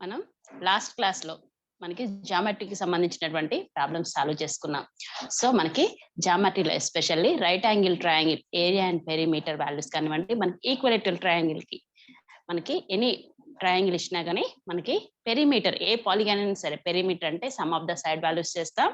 మనం last class లో మనకి జామెట్రీకి సంబంధించినటువంటి ప్రాబ్లమ్స్ సాల్వ్ చేసుకున్నాం. సో మనకి జామెట్రీలో especially right angle triangle area and perimeter values కానివ్వండి, మనకి ఈక్వలేటరల్ ట్రయాంగిల్ కి మనకి ఎనీ ట్రయాంగిల్ ఇచ్చినా కానీ మనకి పెరిమీటర్ ఏ పాలిగాన్ అయినా సరే పెరిమీటర్ అంటే some of the side values చేస్తాం.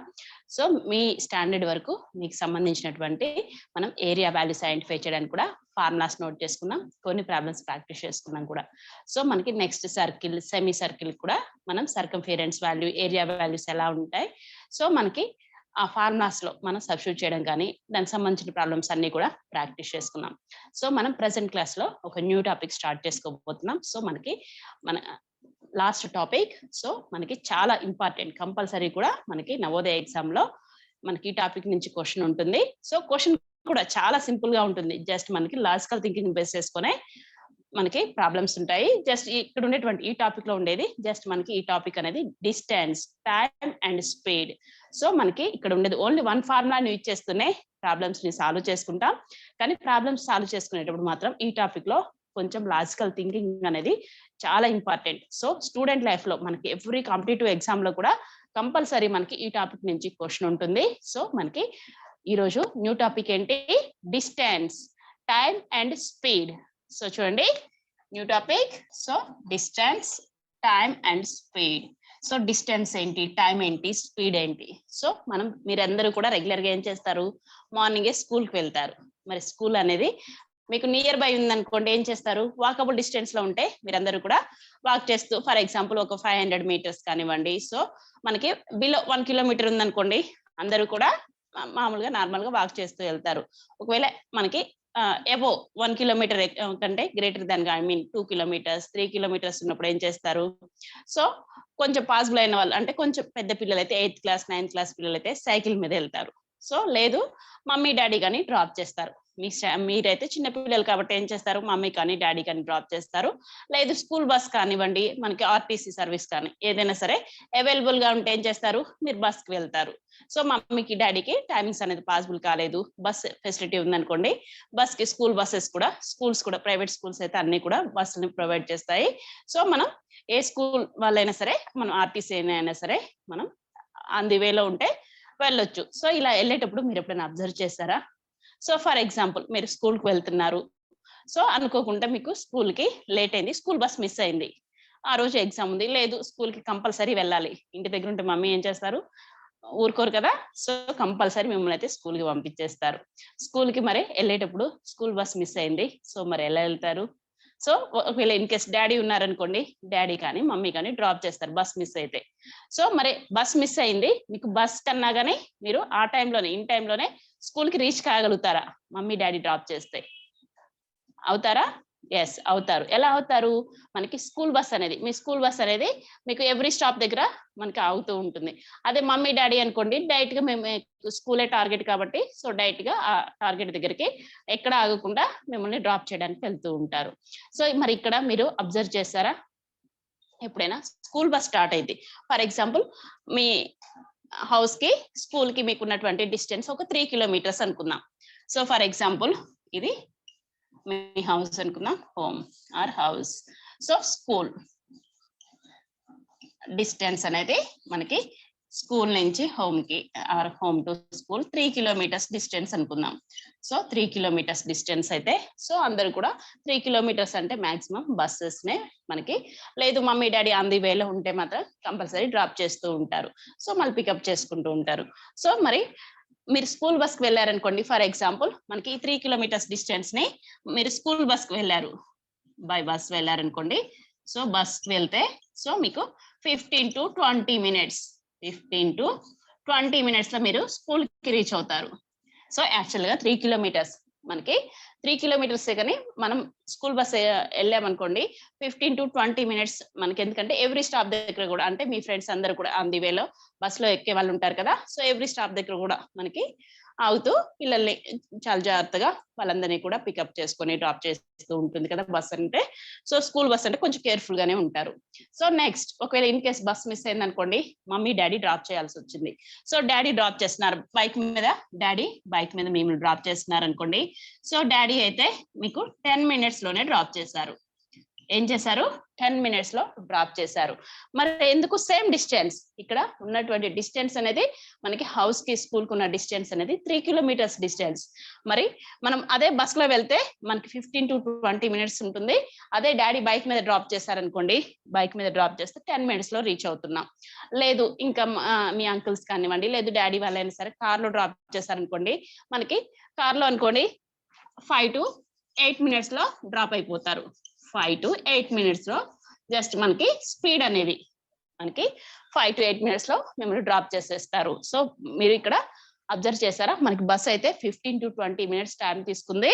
సో మీ స్టాండర్డ్ వరకు మీకు సంబంధించినటువంటి మనం ఏరియా వాల్యూస్ ఐడెంటిఫై చేయడానికి కూడా ఫార్ములాస్ నోట్ చేసుకున్నాం, కొన్ని ప్రాబ్లమ్స్ ప్రాక్టీస్ చేసుకున్నాం కూడా. సో మనకి నెక్స్ట్ సర్కిల్ సెమీ సర్కిల్ కూడా మనం సర్కంఫరెన్స్ వాల్యూ ఏరియా వాల్యూస్ ఎలా ఉంటాయి, సో మనకి ఆ ఫార్ములాస్ లో మనం సబ్స్టిట్యూట్ చేయడం కానీ దానికి సంబంధించిన ప్రాబ్లమ్స్ అన్ని కూడా ప్రాక్టీస్ చేసుకున్నాం. సో మనం ప్రెసెంట్ క్లాస్ లో ఒక న్యూ టాపిక్ స్టార్ట్ చేసుకోబోతున్నాం. సో మనకి మన లాస్ట్ టాపిక్, సో మనకి చాలా ఇంపార్టెంట్, కంపల్సరీ కూడా మనకి నవోదయ ఎగ్జామ్ లో మనకి ఈ టాపిక్ నుంచి క్వశ్చన్ ఉంటుంది. సో క్వశ్చన్ కూడా చాలా సింపుల్ గా ఉంటుంది, జస్ట్ మనకి లాజికల్ థింకింగ్ బేస్ చేసుకునే మనకి ప్రాబ్లమ్స్ ఉంటాయి. జస్ట్ ఇక్కడ ఉండేటువంటి ఈ టాపిక్ లో ఉండేది జస్ట్ మనకి ఈ టాపిక్ అనేది distance, time and speed. So మనకి ఇక్కడ ఉండేది ఓన్లీ వన్ ఫార్ములాని యూజ్ చేస్తూనే ప్రాబ్లమ్స్ ని సాల్వ్ చేసుకుంటాం. కానీ ప్రాబ్లమ్స్ సాల్వ్ చేసుకునేటప్పుడు మాత్రం ఈ టాపిక్ లో కొంచెం లాజికల్ థింకింగ్ అనేది చాలా ఇంపార్టెంట్. సో స్టూడెంట్ లైఫ్ లో మనకి ఎవ్రీ కాంపిటేటివ్ ఎగ్జామ్ లో కూడా కంపల్సరీ మనకి ఈ టాపిక్ నుంచి క్వశ్చన్ ఉంటుంది. సో మనకి ఈరోజు న్యూ టాపిక్ ఏంటి, distance, time and speed. So చూడండి new topic, so distance, time and speed. So distance ఏంటి, టైం ఏంటి, స్పీడ్ ఏంటి. సో మనం మీరందరూ కూడా రెగ్యులర్ గా ఏం చేస్తారు, మార్నింగే స్కూల్ కి వెళ్తారు. మరి స్కూల్ అనేది మీకు నియర్ బై ఉందనుకోండి, ఏం చేస్తారు, వాకబుల్ డిస్టెన్స్ లో ఉంటే మీరందరూ కూడా వాక్ చేస్తూ, ఫర్ ఎగ్జాంపుల్ ఒక 500 meters కానివ్వండి, సో మనకి బిలో 1 kilometer ఉందనుకోండి, అందరూ కూడా మామూలుగా నార్మల్ గా వాక్ చేస్తూ వెళ్తారు. ఒకవేళ మనకి ఎబో 1 kilometer కంటే greater than I mean 2 kilometers 3 kilometers ఉన్నప్పుడు ఏం చేస్తారు, సో కొంచెం పాసిబుల్ అయిన వాళ్ళు అంటే కొంచెం పెద్ద పిల్లలు అయితే 8th class 9th class పిల్లలు అయితే సైకిల్ మీద వెళ్తారు. సో లేదు మమ్మీ డాడీ కానీ డ్రాప్ చేస్తారు. మీరైతే చిన్న పిల్లలు కాబట్టి ఏం చేస్తారు, మమ్మీ కానీ డాడీ కానీ డ్రాప్ చేస్తారు. లేదు స్కూల్ బస్ కానివ్వండి, మనకి ఆర్టీసీ సర్వీస్ కానీ ఏదైనా సరే అవైలబుల్ గా ఉంటే ఏం చేస్తారు, మీరు బస్ కి వెళ్తారు. సో మమ్మీకి డాడీకి టైమింగ్స్ అనేది పాసిబుల్ కాలేదు, బస్ ఫెసిలిటీ ఉందనుకోండి, బస్ కి స్కూల్ బస్సెస్ కూడా, స్కూల్స్ కూడా ప్రైవేట్ స్కూల్స్ అయితే అన్ని కూడా బస్సుని ప్రొవైడ్ చేస్తాయి. సో మనం ఏ స్కూల్ వాళ్ళైనా సరే, మనం ఆర్టీసీ అయినా సరే మనం ఆన్ ది వేలో ఉంటే వెళ్ళొచ్చు. సో ఇలా వెళ్ళేటప్పుడు మీరు ఎప్పుడైనా అబ్జర్వ్ చేస్తారా, సో ఫర్ ఎగ్జాంపుల్ మీరు స్కూల్ కి వెళ్తున్నారు, సో అనుకోకుండా మీకు స్కూల్ కి లేట్ అయింది, స్కూల్ బస్ మిస్ అయింది, ఆ రోజు ఎగ్జామ్ ఉంది, లేదు స్కూల్ కి కంపల్సరీ వెళ్ళాలి. ఇంటి దగ్గర ఉంటే మమ్మీ ఏం చేస్తారు, ఊరుకోరు కదా, సో కంపల్సరీ మిమ్మల్ని అయితే స్కూల్ కి పంపించేస్తారు. స్కూల్ కి మరి వెళ్ళేటప్పుడు స్కూల్ బస్ మిస్ అయింది, సో మరి ఎలా వెళ్తారు. సో ఒకవేళ ఇన్ కేస్ డాడీ ఉన్నారనుకోండి, డాడీ కానీ మమ్మీ కానీ డ్రాప్ చేస్తారు బస్ మిస్ అయితే. సో మరి బస్ మిస్ అయింది, మీకు బస్ కన్నా కానీ మీరు ఆ టైంలోనే ఇన్ టైంలోనే స్కూల్ కి రీచ్ కాగలుగుతారా, మమ్మీ డాడీ డ్రాప్ చేస్తే అవుతారా? ఎస్ అవుతారు. ఎలా అవుతారు, మనకి స్కూల్ బస్ అనేది, మీ స్కూల్ బస్ అనేది మీకు ఎవ్రీ స్టాప్ దగ్గర మనకి ఆగుతూ ఉంటుంది. అదే మమ్మీ డాడీ అనుకోండి, డైరెక్ట్ గా మేము స్కూలే టార్గెట్ కాబట్టి, సో డైరెక్ట్ గా ఆ టార్గెట్ దగ్గరికి ఎక్కడ ఆగకుండా మిమ్మల్ని డ్రాప్ చేయడానికి వెళ్తూ ఉంటారు. సో మరి ఇక్కడ మీరు అబ్జర్వ్ చేస్తారా, ఎప్పుడైనా స్కూల్ బస్ స్టార్ట్ అయింది, ఫర్ ఎగ్జాంపుల్ మీ హౌస్ కి స్కూల్ కి మీకు ఉన్నటువంటి డిస్టెన్స్ ఒక 3 kilometers అనుకుందాం. సో ఫర్ ఎగ్జాంపుల్ ఇది మీ హౌస్ అనుకుందాం, home or house. So school distance అనేది మనకి స్కూల్ నుంచి హోమ్ కి or home to school 3 kilometers distance అనుకుందాం. సో 3 kilometers డిస్టెన్స్ అయితే, సో అందరు కూడా 3 kilometers అంటే మాక్సిమం బస్సెస్ నే మనకి, లేదు మమ్మీ డాడీ ఆన్ ది వేలో ఉంటే మాత్రం కంపల్సరీ డ్రాప్ చేస్తూ ఉంటారు, సో మళ్ళీ పికప్ చేసుకుంటూ ఉంటారు. సో మరి మీరు స్కూల్ బస్ కి వెళ్ళారనుకోండి, ఫర్ ఎగ్జాంపుల్ మనకి 3 kilometers డిస్టెన్స్ ని మీరు స్కూల్ బస్ కి వెళ్ళారు, బై బస్ వెళ్ళారనుకోండి, సో బస్ వెళ్తే సో మీకు 15 to 20 minutes 15 to 20 minutes లో మీరు స్కూల్ కి రీచ్ అవుతారు. సో యాక్చువల్ గా 3 kilometers మనకి 3 kilometers కానీ మనం స్కూల్ బస్ వెళ్ళామనుకోండి 15 to 20 minutes మనకి, ఎందుకంటే ఎవ్రీ స్టాప్ దగ్గర కూడా, అంటే మీ ఫ్రెండ్స్ అందరు కూడా ఆన్ ది వేలో బస్ లో ఎక్కే వాళ్ళు ఉంటారు కదా, సో ఎవ్రీ స్టాప్ దగ్గర కూడా మనకి ఆగుతూ పిల్లల్ని చాలా జాగ్రత్తగా వాళ్ళందరినీ కూడా పికప్ చేసుకొని డ్రాప్ చేస్తూ ఉంటుంది కదా బస్ అంటే. సో స్కూల్ బస్ అంటే కొంచెం కేర్ఫుల్ గానే ఉంటారు. సో నెక్స్ట్ ఒకవేళ ఇన్ కేస్ బస్ మిస్ అయింది అనుకోండి, మమ్మీ డాడీ డ్రాప్ చేయాల్సి వచ్చింది. సో డాడీ డ్రాప్ చేస్తున్నారు బైక్ మీద, డాడీ బైక్ మీద మిమ్మల్ని డ్రాప్ చేస్తున్నారు అనుకోండి, సో డాడీ అయితే మీకు 10 minutes లోనే డ్రాప్ చేశారు. ఏం చేశారు 10 minutes లో డ్రాప్ చేశారు. మరి ఎందుకు సేమ్ డిస్టెన్స్, ఇక్కడ ఉన్నటువంటి డిస్టెన్స్ అనేది మనకి హౌస్ కి స్కూల్ కు ఉన్న డిస్టెన్స్ అనేది 3 kilometers డిస్టెన్స్. మరి మనం అదే బస్ లో వెళ్తే మనకి 15 to 20 minutes ఉంటుంది. అదే డాడీ బైక్ మీద డ్రాప్ చేశారనుకోండి, బైక్ మీద డ్రాప్ చేస్తే 10 minutes లో రీచ్ అవుతున్నాం. లేదు ఇంకా మీ అంకుల్స్ కానివ్వండి, లేదు డాడీ వాళ్ళైనా సరే కార్ లో డ్రాప్ చేశారనుకోండి, మనకి కార్ లో అనుకోండి 5 to 8 minutes లో డ్రాప్ అయిపోతారు. 5 to 8 minutes లో జస్ట్ మనకి స్పీడ్ అనేది మనకి 5 to 8 minutes లో మిమ్మల్ని డ్రాప్ చేసేస్తారు. సో మీరు ఇక్కడ అబ్జర్వ్ చేశారా, మనకి బస్ అయితే 15 to 20 minutes టైం తీసుకుంది.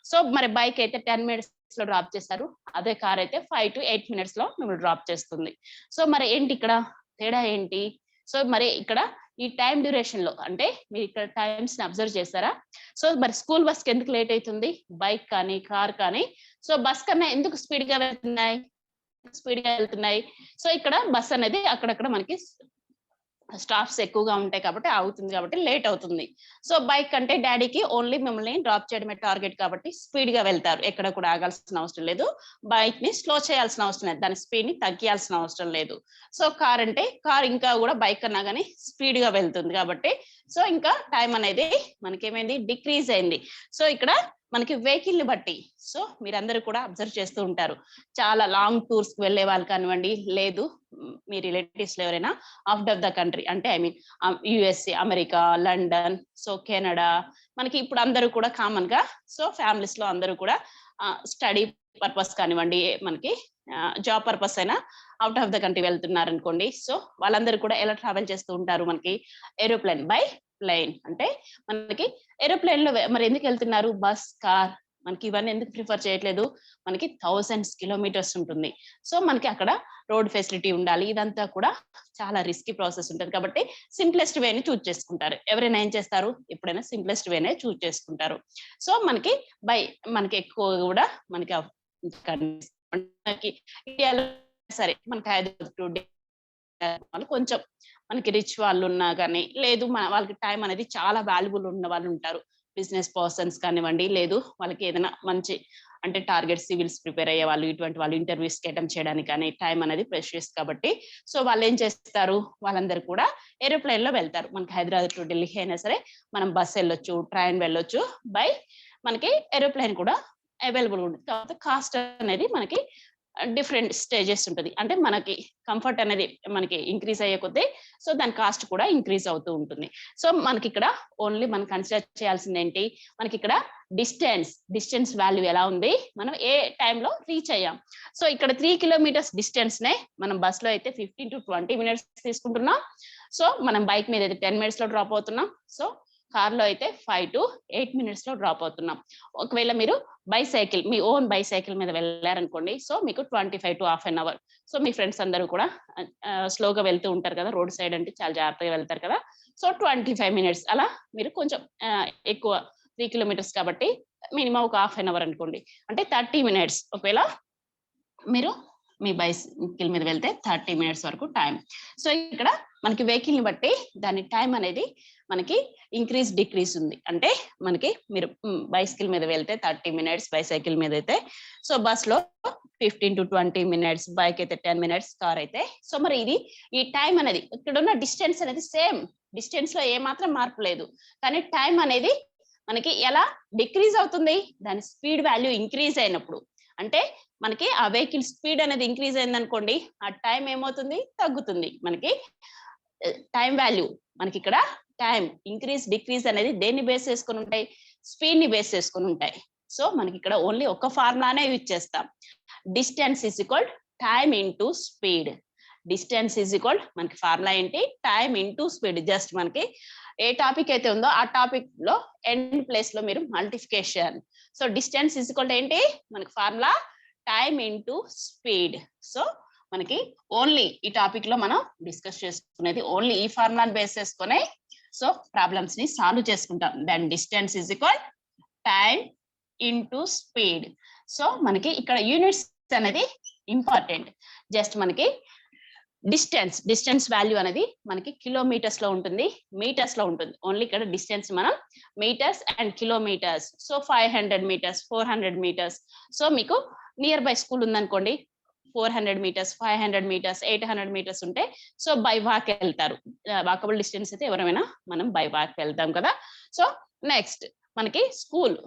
సో మరి బైక్ అయితే 10 minutes లో డ్రాప్ చేశారు. అదే కార్ అయితే 5 to 8 minutes లో మిమ్మల్ని డ్రాప్ చేస్తుంది. సో మరి ఏంటి ఇక్కడ తేడా ఏంటి? సో మరి ఇక్కడ ఈ టైం డ్యూరేషన్ లో అంటే మీరు ఇక్కడ టైమ్స్ ని అబ్జర్వ్ చేస్తారా? సో మరి స్కూల్ బస్ కి ఎందుకు లేట్ అవుతుంది, బైక్ కానీ కార్ కానీ? సో బస్ కన్నా ఎందుకు స్పీడ్ గా వెళ్తున్నాయి? సో ఇక్కడ బస్ అనేది అక్కడక్కడ మనకి స్టాప్స్ ఎక్కువగా ఉంటాయి కాబట్టి అవుతుంది, కాబట్టి లేట్ అవుతుంది. సో బైక్ అంటే డాడీకి ఓన్లీ మిమ్మల్ని డ్రాప్ చేయడమే టార్గెట్ కాబట్టి స్పీడ్ గా వెళ్తారు, ఎక్కడ కూడా ఆగాల్సిన అవసరం లేదు. బైక్ ని స్లో చేయాల్సిన అవసరం లేదు, దాని స్పీడ్ ని తగ్గియాల్సిన అవసరం లేదు. సో కార్ అంటే కార్ ఇంకా కూడా బైక్ అన్నా కానీ స్పీడ్ గా వెళ్తుంది కాబట్టి సో ఇంకా టైం అనేది మనకేమైంది, డిక్రీజ్ అయింది. సో ఇక్కడ మనకి వెహికల్ ని బట్టి సో మీరందరూ కూడా అబ్జర్వ్ చేస్తూ ఉంటారు, చాలా లాంగ్ టూర్స్ కి వెళ్ళే వాళ్ళు కానివ్వండి, లేదు మీ రిలేటివ్స్ లో ఎవరైనా అవుట్ ఆఫ్ ద కంట్రీ అంటే I mean USA, America, London, so Canada, మనకి ఇప్పుడు అందరూ కూడా కామన్ గా సో ఫ్యామిలీస్ లో అందరూ కూడా స్టడీ పర్పస్ కానివ్వండి, మనకి జాబ్ పర్పస్ అయినా అవుట్ ఆఫ్ ద కంట్రీ వెళ్తున్నారు అనుకోండి. సో వాళ్ళందరూ కూడా ఎలా ట్రావెల్ చేస్తూ ఉంటారు, మనకి ఏరోప్లేన్ బై ప్లేన్. అంటే మనకి ఏరోప్లేన్ లో మరి ఎందుకు వెళ్తున్నారు, బస్ కార్ మనకి ఇవన్నీ ఎందుకు ప్రిఫర్ చేయట్లేదు, మనకి 1000 kilometers ఉంటుంది. సో మనకి అక్కడ రోడ్ ఫెసిలిటీ ఉండాలి, ఇదంతా కూడా చాలా రిస్కీ ప్రాసెస్ ఉంటుంది కాబట్టి సింప్లెస్ట్ వేని చూజ్ చేసుకుంటారు. ఎవరైనా ఏం చేస్తారు, ఎప్పుడైనా సింప్లెస్ట్ వేనే చూజ్ చేసుకుంటారు. సో మనకి ఎక్కువ కూడా మనకి ఇండియాలో సరే మనకి హైదరాబాద్ టు వాళ్ళు కొంచెం మనకి రిచ్ వాళ్ళు ఉన్నా కానీ, లేదు వాళ్ళకి టైం అనేది చాలా వాల్యుబుల్ ఉన్న వాళ్ళు ఉంటారు, బిజినెస్ పర్సన్స్ కానివ్వండి, లేదు వాళ్ళకి ఏదైనా మంచి అంటే టార్గెట్ సివిల్స్ ప్రిపేర్ అయ్యే వాళ్ళు, ఇటువంటి వాళ్ళు ఇంటర్వ్యూస్ కి అటెంప్ట్ చేయడానికి కానీ టైం అనేది ప్రెషియస్ కాబట్టి సో వాళ్ళు ఏం చేస్తారు, వాళ్ళందరూ కూడా ఏరోప్లేన్ లో వెళ్తారు. మనకి హైదరాబాద్ టు ఢిల్లీ అయినా సరే మనం బస్ వెళ్ళొచ్చు, ట్రైన్ వెళ్ళొచ్చు, బై మనకి ఏరోప్లేన్ కూడా అవైలబుల్ ఉంటుంది. కాకపోతే కాస్ట్ అనేది మనకి డిఫరెంట్ స్టేజెస్ ఉంటుంది, అంటే మనకి కంఫర్ట్ అనేది మనకి ఇంక్రీజ్ అయ్యే కొద్దీ సో దాని కాస్ట్ కూడా ఇంక్రీజ్ అవుతూ ఉంటుంది. సో మనకి ఇక్కడ ఓన్లీ మనం కన్సిడర్ చేయాల్సింది ఏంటి, మనకి ఇక్కడ డిస్టెన్స్ వాల్యూ ఎలా ఉంది, మనం ఏ టైంలో రీచ్ అయ్యాం. సో ఇక్కడ 3 kilometers డిస్టెన్స్ నే మనం బస్ లో అయితే 15 to 20 minutes తీసుకుంటున్నాం. సో మనం బైక్ మీద అయితే 10 minutes లో డ్రాప్ అవుతున్నాం. సో కార్ లో అయితే 5 to 8 minutes లో డ్రాప్ అవుతున్నాం. ఒకవేళ మీరు బైసైకిల్, మీ ఓన్ బైసైకిల్ మీద వెళ్ళారనుకోండి, సో మీకు 25 to half an hour. So me friends అందరూ కూడా స్లోగా వెళ్తూ ఉంటారు కదా, రోడ్ సైడ్ అంటే చాలా జాగ్రత్తగా వెళ్తారు కదా. సో 25 minutes అలా మీరు కొంచెం ఎక్కువ 3 kilometers కాబట్టి మినిమం ఒక హాఫ్ అన్ అవర్ అనుకోండి, అంటే 30 minutes. ఒకవేళ మీరు మీ బైసైకిల్ మీద వెళ్తే 30 minutes వరకు టైం. సో ఇక్కడ మనకి వెహికల్ ని బట్టి దాని టైం అనేది మనకి ఇంక్రీజ్ డిక్రీజ్ ఉంది. అంటే మనకి మీరు బైసైకిల్ మీద వెళ్తే 30 minutes, బైసైకిల్ మీద అయితే సో బస్ లో 15 to 20 minutes, బైక్ అయితే 10 minutes, కార్ అయితే సో మరి ఇది ఈ టైం అనేది ఇక్కడ ఉన్న డిస్టెన్స్ అనేది సేమ్ డిస్టెన్స్ లో ఏ మాత్రం మార్పు లేదు, కానీ టైం అనేది మనకి ఎలా డిక్రీజ్ అవుతుంది, దాని స్పీడ్ వాల్యూ ఇంక్రీజ్ అయినప్పుడు. అంటే మనకి ఆ వెహికల్ స్పీడ్ అనేది ఇంక్రీజ్ అయింది అనుకోండి, ఆ టైం ఏమవుతుంది, తగ్గుతుంది. మనకి టైం వాల్యూ మనకి ఇక్కడ టైం ఇంక్రీజ్ డిక్రీజ్ అనేది దేన్ని బేస్ చేసుకుని ఉంటాయి, స్పీడ్ ని బేస్ చేసుకుని ఉంటాయి. సో మనకి ఇక్కడ ఓన్లీ ఒక ఫార్ములానే యూజ్ చేస్తాం, distance is equal time into speed. Distance is equal మనకి ఫార్ములా ఏంటి, టైం ఇంటూ స్పీడ్. జస్ట్ మనకి ఏ టాపిక్ అయితే ఉందో ఆ టాపిక్ లో ఎండ్ ప్లేస్ లో మీరు multiplication. So distance is equal ఏంటి, మనకి formula time into speed. So మనకి ఓన్లీ ఈ టాపిక్ లో మనం డిస్కస్ చేసుకునేది ఓన్లీ ఈ ఫార్ములాని బేస్ చేసుకునే సో ప్రాబ్లమ్స్ ని సాల్వ్ చేసుకుంటాం. Then distance is equal time into speed. So మనకి ఇక్కడ యూనిట్స్ అనేది ఇంపార్టెంట్. జస్ట్ మనకి డిస్టెన్స్ వాల్యూ అనేది మనకి కిలోమీటర్స్ లో ఉంటుంది, మీటర్స్ లో ఉంటుంది. ఓన్లీ ఇక్కడ డిస్టెన్స్ మనం meters and kilometers. So 500 meters, 400 meters. So మీకు నియర్ బై స్కూల్ ఉందనుకోండి 400 మీటర్స్, 500 మీటర్స్, 800 మీటర్స్ ఉంటే సో బై వాక్ వెళ్తారు. వాకబుల్ డిస్టెన్స్ అయితే ఎవరైనా మనం బై వాక్ వెళ్తాం కదా. సో నెక్స్ట్ మనకి స్కూల్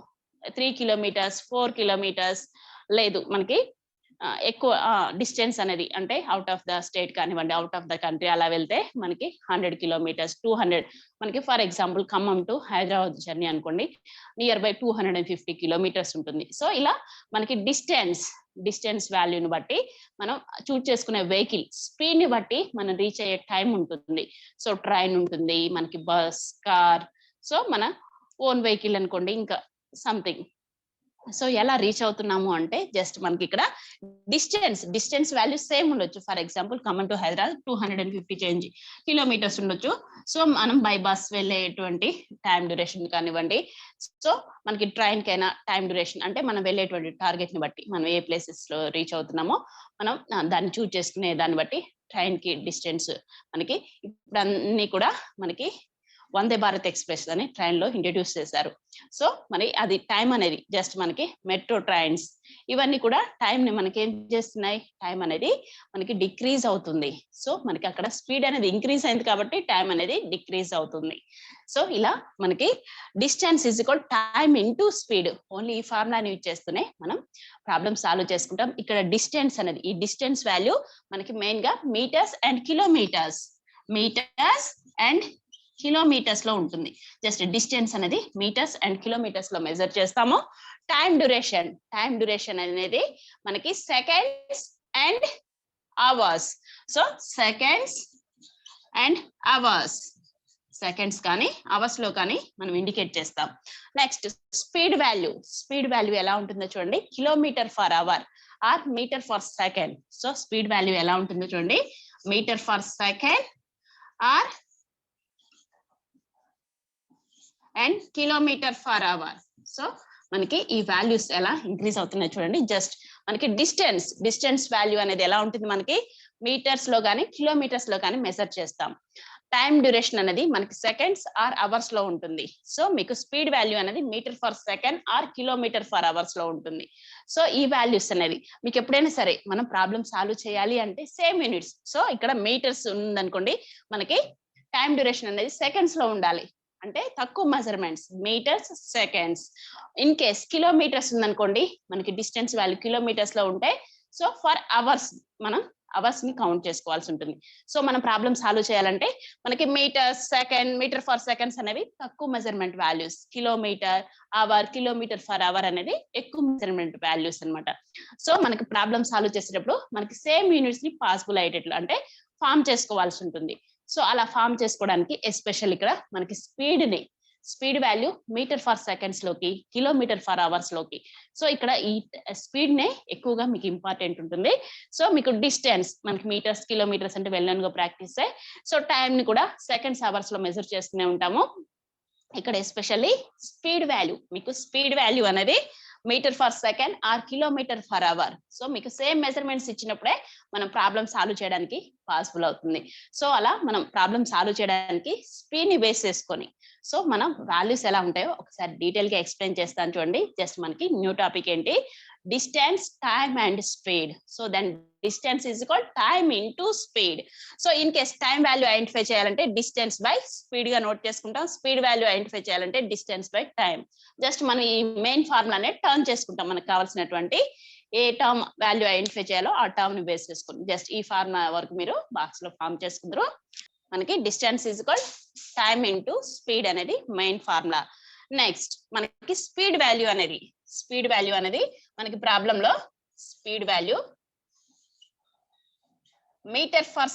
3 కిలోమీటర్స్, 4 కిలోమీటర్స్ లేదు మనకి ఎక్కువ డిస్టెన్స్ అనేది అంటే అవుట్ ఆఫ్ ద స్టేట్ కానివ్వండి, అవుట్ ఆఫ్ ద కంట్రీ అలా వెళ్తే మనకి 100 కిలోమీటర్స్, 200 మనకి for example Khammam to Hyderabad journey అనుకోండి, నియర్ బై 250 కిలోమీటర్స్ ఉంటుంది. సో ఇలా మనకి డిస్టెన్స్ వాల్యూని బట్టి మనం చూస్ చేసుకునే వెహికల్ స్పీడ్ ని బట్టి మనం రీచ్ అయ్యే టైం ఉంటుంది. సో ట్రైన్ ఉంటుంది, మనకి బస్, కార్, సో మన ఓన్ వెహికల్ అనుకోండి, ఇంకా సంథింగ్. సో ఎలా రీచ్ అవుతున్నాము అంటే జస్ట్ మనకి ఇక్కడ డిస్టెన్స్ వాల్యూ సేమ్ ఉండొచ్చు. For example Khammam to Hyderabad 250 change kilometres ఉండొచ్చు. సో మనం బై బస్ వెళ్ళేటువంటి టైం డ్యూరేషన్ కానివ్వండి, సో మనకి ట్రైన్ కైనా టైం డ్యూరేషన్ అంటే మనం వెళ్ళేటువంటి టార్గెట్ ని బట్టి మనం ఏ ప్లేసెస్ లో రీచ్ అవుతున్నామో మనం దాన్ని చూస్ చేసుకునే దాన్ని బట్టి ట్రైన్ కి డిస్టెన్స్ మనకి ఇప్పుడు అన్ని కూడా మనకి వందే భారత్ ఎక్స్ప్రెస్ అని ట్రైన్ లో ఇంట్రడ్యూస్ చేశారు. సో మరి అది టైం అనేది జస్ట్ మనకి మెట్రో ట్రైన్స్ ఇవన్నీ కూడా టైం ని మనకి ఏం చేస్తున్నాయి, టైం అనేది మనకి డిక్రీజ్ అవుతుంది. సో మనకి అక్కడ స్పీడ్ అనేది ఇంక్రీజ్ అయింది కాబట్టి టైం అనేది డిక్రీజ్ అవుతుంది. సో ఇలా మనకి distance is equal time into speed, only ఈ ఫార్ములాని యూజ్ చేస్తూనే మనం ప్రాబ్లమ్ సాల్వ్ చేసుకుంటాం. ఇక్కడ డిస్టెన్స్ అనేది ఈ డిస్టెన్స్ వాల్యూ మనకి మెయిన్ గా మీటర్స్ అండ్ కిలోమీటర్స్ లో ఉంటుంది. జస్ట్ డిస్టెన్స్ అనేది మీటర్స్ అండ్ కిలోమీటర్స్ లో మెజర్ చేస్తాము. టైం డ్యూరేషన్ అనేది మనకి seconds and hours. So seconds and hours, seconds కానీ అవర్స్ లో కానీ మనం ఇండికేట్ చేస్తాం. నెక్స్ట్ స్పీడ్ వాల్యూ ఎలా ఉంటుందో చూడండి, kilometer per hour or meter per second. So speed value ఎలా ఉంటుందో చూడండి, meter per second or and kilometer per hour. So మనకి ఈ వాల్యూస్ ఎలా ఇంక్రీజ్ అవుతున్నాయి చూడండి. జస్ట్ మనకి డిస్టెన్స్ వాల్యూ అనేది ఎలా ఉంటుంది, మనకి మీటర్స్ లో కానీ కిలోమీటర్స్ లో కానీ మెజర్ చేస్తాం. టైం డ్యూరేషన్ అనేది మనకి సెకండ్స్ ఆర్ అవర్స్ లో ఉంటుంది. సో మీకు స్పీడ్ వాల్యూ అనేది meter per second or kilometer per hours లో ఉంటుంది. సో ఈ వాల్యూస్ అనేది మీకు ఎప్పుడైనా సరే మనం ప్రాబ్లమ్ సాల్వ్ చేయాలి అంటే సేమ్ యూనిట్స్. సో ఇక్కడ మీటర్స్ ఉందనుకోండి, మనకి టైం డ్యూరేషన్ అనేది సెకండ్స్ లో ఉండాలి, అంటే తక్కువ measurements meters seconds. In case kilometers ఉందనుకోండి, మనకి డిస్టెన్స్ వాల్యూ కిలోమీటర్స్ లో ఉంటే సో ఫర్ అవర్స్ మనం అవర్స్ ని కౌంట్ చేసుకోవాల్సి ఉంటుంది. సో మనం ప్రాబ్లమ్ సాల్వ్ చేయాలంటే మనకి మీటర్ ఫర్ సెకండ్స్ అనేవి తక్కువ measurement values, kilometer per hour అనేది ఎక్కువ మెజర్మెంట్ వాల్యూస్ అన్నమాట. సో మనకి ప్రాబ్లమ్ సాల్వ్ చేసేటప్పుడు మనకి సేమ్ యూనిట్స్ ని పాసిబుల్ అయ్యేటట్లు అంటే ఫామ్ చేసుకోవాల్సి ఉంటుంది. సో అలా ఫామ్ చేసుకోవడానికి ఎస్పెషల్ ఇక్కడ మనకి speed value metre per seconds లోకి, కిలోమీటర్ ఫర్ అవర్స్ లోకి. సో ఇక్కడ ఈ స్పీడ్ నే ఎక్కువగా మీకు ఇంపార్టెంట్ ఉంటుంది. సో మీకు డిస్టెన్స్ మనకి మీటర్స్ కిలోమీటర్స్ అంటే వెళ్ళనుగా ప్రాక్టీస్. సో టైం ని కూడా సెకండ్స్ అవర్స్ లో మెజర్ చేస్తూనే ఉంటాము. ఇక్కడ ఎస్పెషల్లీ స్పీడ్ వాల్యూ అనేది meter per second or kilometer per hour. So మీకు సేమ్ మెజర్మెంట్స్ ఇచ్చినప్పుడే మనం ప్రాబ్లమ్ సాల్వ్ చేయడానికి పాసిబుల్ అవుతుంది. సో అలా మనం ప్రాబ్లమ్ సాల్వ్ చేయడానికి స్పీడ్ ని బేస్ చేసుకొని సో మనం వాల్యూస్ ఎలా ఉంటాయో ఒకసారి డీటెయిల్ గా ఎక్స్ప్లెయిన్ చేస్తాను చూడండి. జస్ట్ మనకి న్యూ టాపిక్ ఏంటి, distance, time and speed. So then distance is equal time into speed. So in case time value identify చేయాలంటే డిస్టెన్స్ బై స్పీడ్ గా నోట్ చేసుకుంటాం, స్పీడ్ వాల్యూ ఐడెంటిఫై చేయాలంటే డిస్టెన్స్ బై టైం. జస్ట్ మనం ఈ main ఫార్ములానే turn చేసుకుంటాం, మనకు కావాల్సినటువంటి ఏ term value identify చేయాలో ఆ టర్మ్ ని బేస్ చేసుకుని జస్ట్ ఈ ఫార్ములా వరకు మీరు బాక్స్ లో ఫార్మ్ చేసుకుంటారు. మనకి distance is equal time into speed అనేది మెయిన్ ఫార్ములా. నెక్స్ట్ మనకి స్పీడ్ వాల్యూ అనేది మనకి ప్రాబ్లం లో speed value metre per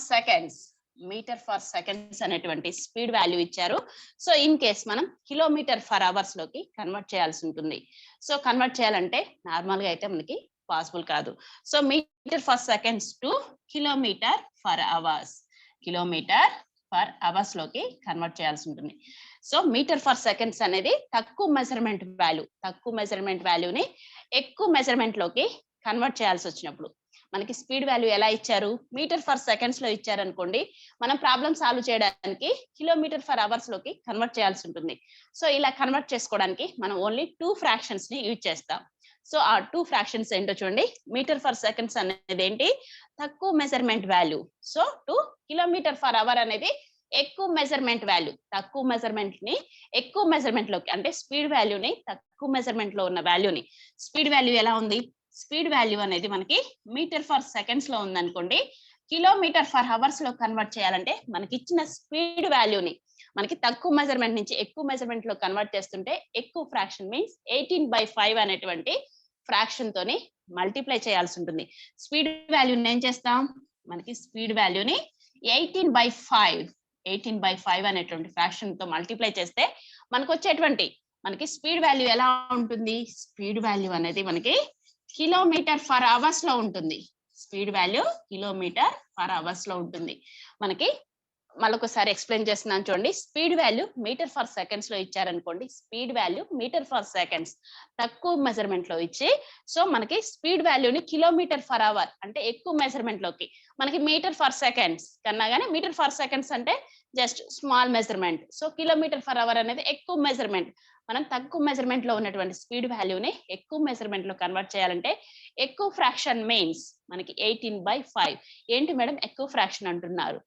seconds అనేటువంటి స్పీడ్ వాల్యూ ఇచ్చారు. సో ఇన్ కేస్ మనం కిలోమీటర్ ఫర్ అవర్స్ లోకి కన్వర్ట్ చేయాల్సి ఉంటుంది. సో కన్వర్ట్ చేయాలంటే నార్మల్ గా అయితే మనకి పాసిబుల్ కాదు. So metre per seconds to kilometre per hours లోకి కన్వర్ట్ చేయాల్సి ఉంటుంది. సో మీటర్ ఫర్ సెకండ్స్ అనేది తక్కువ మెజర్మెంట్ వాల్యూని ఎక్కువ మెజర్మెంట్ లోకి కన్వర్ట్ చేయాల్సి వచ్చినప్పుడు మనకి స్పీడ్ వాల్యూ ఎలా ఇచ్చారు, మీటర్ ఫర్ సెకండ్స్ లో ఇచ్చారు అనుకోండి, మనం ప్రాబ్లమ్ సాల్వ్ చేయడానికి కిలోమీటర్ ఫర్ అవర్స్ లోకి కన్వర్ట్ చేయాల్సి ఉంటుంది. సో ఇలా కన్వర్ట్ చేసుకోవడానికి మనం ఓన్లీ 2 ఫ్రాక్షన్స్ ని యూజ్ చేస్తాం. సో ఆ 2 ఫ్రాక్షన్స్ ఏంటో చూడండి. మీటర్ ఫర్ సెకండ్స్ అనేది ఏంటి, తక్కువ measurement value. So to kilometre per hour అనేది ఎక్కువ మెజర్మెంట్ వాల్యూ. తక్కువ మెజర్మెంట్ ని ఎక్కువ మెజర్మెంట్ లోకి, అంటే స్పీడ్ వాల్యూని తక్కువ మెజర్మెంట్ లో ఉన్న వాల్యూని, స్పీడ్ వాల్యూ ఎలా ఉంది, స్పీడ్ వాల్యూ అనేది మనకి మీటర్ ఫర్ సెకండ్స్ లో ఉందనుకోండి, కిలోమీటర్ ఫర్ అవర్స్ లో కన్వర్ట్ చేయాలంటే మనకి ఇచ్చిన స్పీడ్ వాల్యూని మనకి తక్కువ మెజర్మెంట్ నుంచి ఎక్కువ మెజర్మెంట్ లో కన్వర్ట్ చేస్తుంటే ఎక్కువ ఫ్రాక్షన్ మీన్స్ 18/5 అనేటువంటి ఫ్రాక్షన్ తోని మల్టిప్లై చేయాల్సి ఉంటుంది. స్పీడ్ వాల్యూని ఏం చేస్తాం, మనకి స్పీడ్ వాల్యూని 18/5 అనేటువంటి ఫ్రాక్షన్ తో మల్టిప్లై చేస్తే మనకు వచ్చేటువంటి మనకి స్పీడ్ వాల్యూ ఎలా ఉంటుంది, స్పీడ్ వాల్యూ అనేది మనకి కిలోమీటర్ ఫర్ అవర్స్ లో ఉంటుంది. Speed value kilometre per hours లో ఉంటుంది. మనకి మళ్ళొకసారి ఎక్స్ప్లెయిన్ చేస్తున్నాను చూడండి. Speed value metre per seconds లో ఇచ్చారనుకోండి, speed value metre per seconds తక్కువ మెజర్మెంట్ లో ఇచ్చి, సో మనకి స్పీడ్ వాల్యూని కిలోమీటర్ ఫర్ అవర్ అంటే ఎక్కువ మెజర్మెంట్ లోకి, మనకి మీటర్ ఫర్ సెకండ్స్ కన్నా గానీ మీటర్ ఫర్ సెకండ్స్ అంటే just small measurement, so kilometre per hour అనేది ఎక్కువ మెజర్మెంట్. మనం తక్కువ మెజర్మెంట్ లో ఉన్నటువంటి స్పీడ్ వాల్యూని ఎక్కువ మెజర్మెంట్ లో కన్వర్ట్ చేయాలంటే ఎక్కువ ఫ్రాక్షన్ మీన్స్ మనకి 18/5. ఏంటి మేడం ఎక్కువ ఫ్రాక్షన్ అంటున్నారు?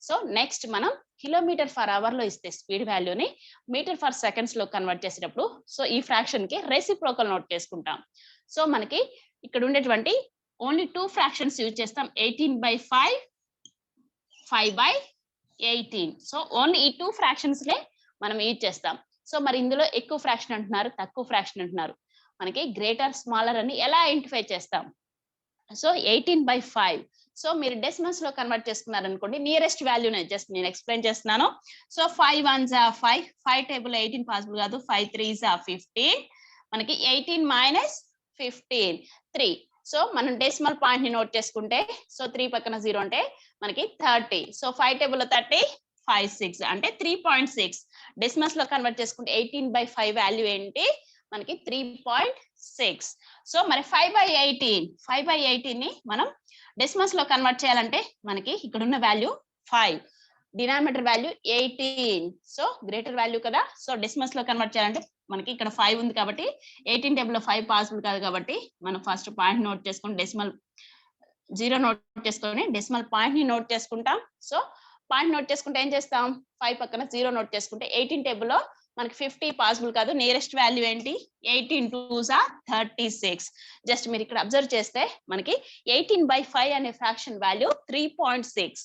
సో నెక్స్ట్ మనం కిలోమీటర్ ఫర్ అవర్ లో ఇస్తే స్పీడ్ వాల్యూని మీటర్ ఫర్ సెకండ్స్ లో కన్వర్ట్ చేసేటప్పుడు, సో ఈ ఫ్రాక్షన్ కి రెసిప్రోకల్ నోట్ చేసుకుంటాం. సో మనకి ఇక్కడ ఉండేటువంటి ఓన్లీ 2 ఫ్రాక్షన్స్ యూజ్ చేస్తాం, 18/5, 5/18. సో ఓన్లీ ఈ 2 ఫ్రాక్షన్స్ నే మనం యూజ్ చేస్తాం. సో మరి ఇందులో ఎక్కువ ఫ్రాక్షన్ అంటున్నారు, తక్కువ ఫ్రాక్షన్ అంటున్నారు, మనకి గ్రేటర్ స్మాలర్ అని ఎలా ఐడెంటిఫై చేస్తాం? సో 18/5. సో మీరు డెసిమల్స్ లో కన్వర్ట్ చేసుకున్నారు అనుకోండి, నియరెస్ట్ వాల్యూనే జస్ట్ నేను ఎక్స్ప్లెయిన్ చేస్తున్నాను. So 5 1s are 5, 5 table 18 possible కాదు, 5 3s are 15, మనకి 18 - 15 3. సో మనం డెసిమల్ పాయింట్ ని నోట్ చేసుకుంటే, సో 3 పక్కన 0 అంటే మనకి 30. సో 5 టేబుల్ లో 30, 5 6 అంటే 3.6. డెసిమల్స్ లో కన్వర్ట్ చేసుకుంటే 18/5 వాల్యూ ఏంటి, మనకి 3.6. సో మరి 5/18 ని మనం డెసిమల్స్ లో కన్వర్ట్ చేయాలంటే మనకి ఇక్కడ ఉన్న value 5, denominator value 18, so greater value కదా. సో డెసిమల్స్ లో కన్వర్ట్ చేయాలంటే మనకి ఇక్కడ 5 ఉంది కాబట్టి 18 టేబుల్ లో 5 పాసిబుల్ కాదు కాబట్టి మనం ఫస్ట్ పాయింట్ నోట్ చేసుకొని డెసిమల్ 0 నోట్ చేసుకొని డెసిమల్ పాయింట్ ని నోట్ చేసుకుంటాం. సో పాయింట్ నోట్ చేసుకుంటే ఏం చేస్తాం, 5 పక్కన 0 నోట్ చేసుకుంటే 18 టేబుల్ లో మనకి 50 పాసిబుల్ కాదు, నియరెస్ట్ వాల్యూ ఏంటి, 18 2s are 36. జస్ట్ మీరు ఇక్కడ అబ్జర్వ్ చేస్తే మనకి 18/5 అనే fraction value 3.6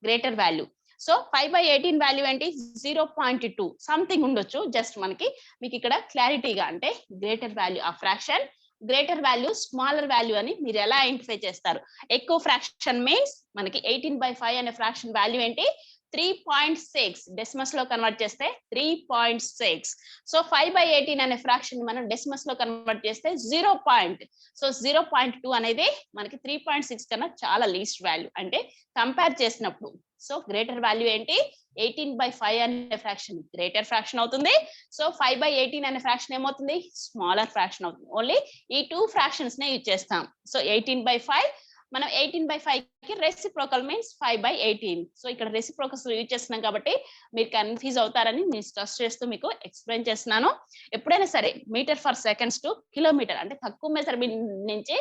greater value. So 5/18 value ఏంటి, 0.2 సంథింగ్ ఉండొచ్చు. జస్ట్ మనకి మీకు ఇక్కడ క్లారిటీగా అంటే గ్రేటర్ వాల్యూ ఆ fraction, greater value smaller value అని మీరు ఎలా ఐడెంటిఫై చేస్తారు? ఎక్కువ ఫ్రాక్షన్ మీన్స్ మనకి 18/5 అనే ఫ్రాక్షన్ వాల్యూ ఏంటి, 3.6. డెసిమల్స్ లో కన్వర్ట్ చేస్తే 3.6. సో 5/18 అనే ఫ్రాక్షన్ మనం డెసిమల్స్ లో కన్వర్ట్ చేస్తే 0. సో 0.2 అనేది మనకి 3.6 కన్నా చాలా లీస్ట్ వాల్యూ అంటే కంపేర్ చేసినప్పుడు. సో గ్రేటర్ వాల్యూ ఏంటి, 18/5 అనే ఫ్రాక్షన్ గ్రేటర్ ఫ్రాక్షన్ అవుతుంది. సో 5/18 అనే ఫ్రాక్షన్ ఏమవుతుంది, స్మాలర్ ఫ్రాక్షన్ అవుతుంది. ఓన్లీ ఈ 2 ఫ్రాక్షన్స్ నే యూజ్ చేస్తాం. సో 18/5 మనం 18/5 కి రెసిప్రోకల్ మీన్స్ 5/18. సో ఇక్కడ రెసిప్రోకల్స్ యూజ్ చేస్తున్నాం కాబట్టి మీరు కన్ఫ్యూజ్ అవుతారని నేను స్ట్రెస్ చేస్తూ మీకు ఎక్స్ప్లెయిన్ చేస్తున్నాను. ఎప్పుడైనా సరే metre per seconds to kilometre అంటే తక్కువ మెజర్మెంట్ నుంచి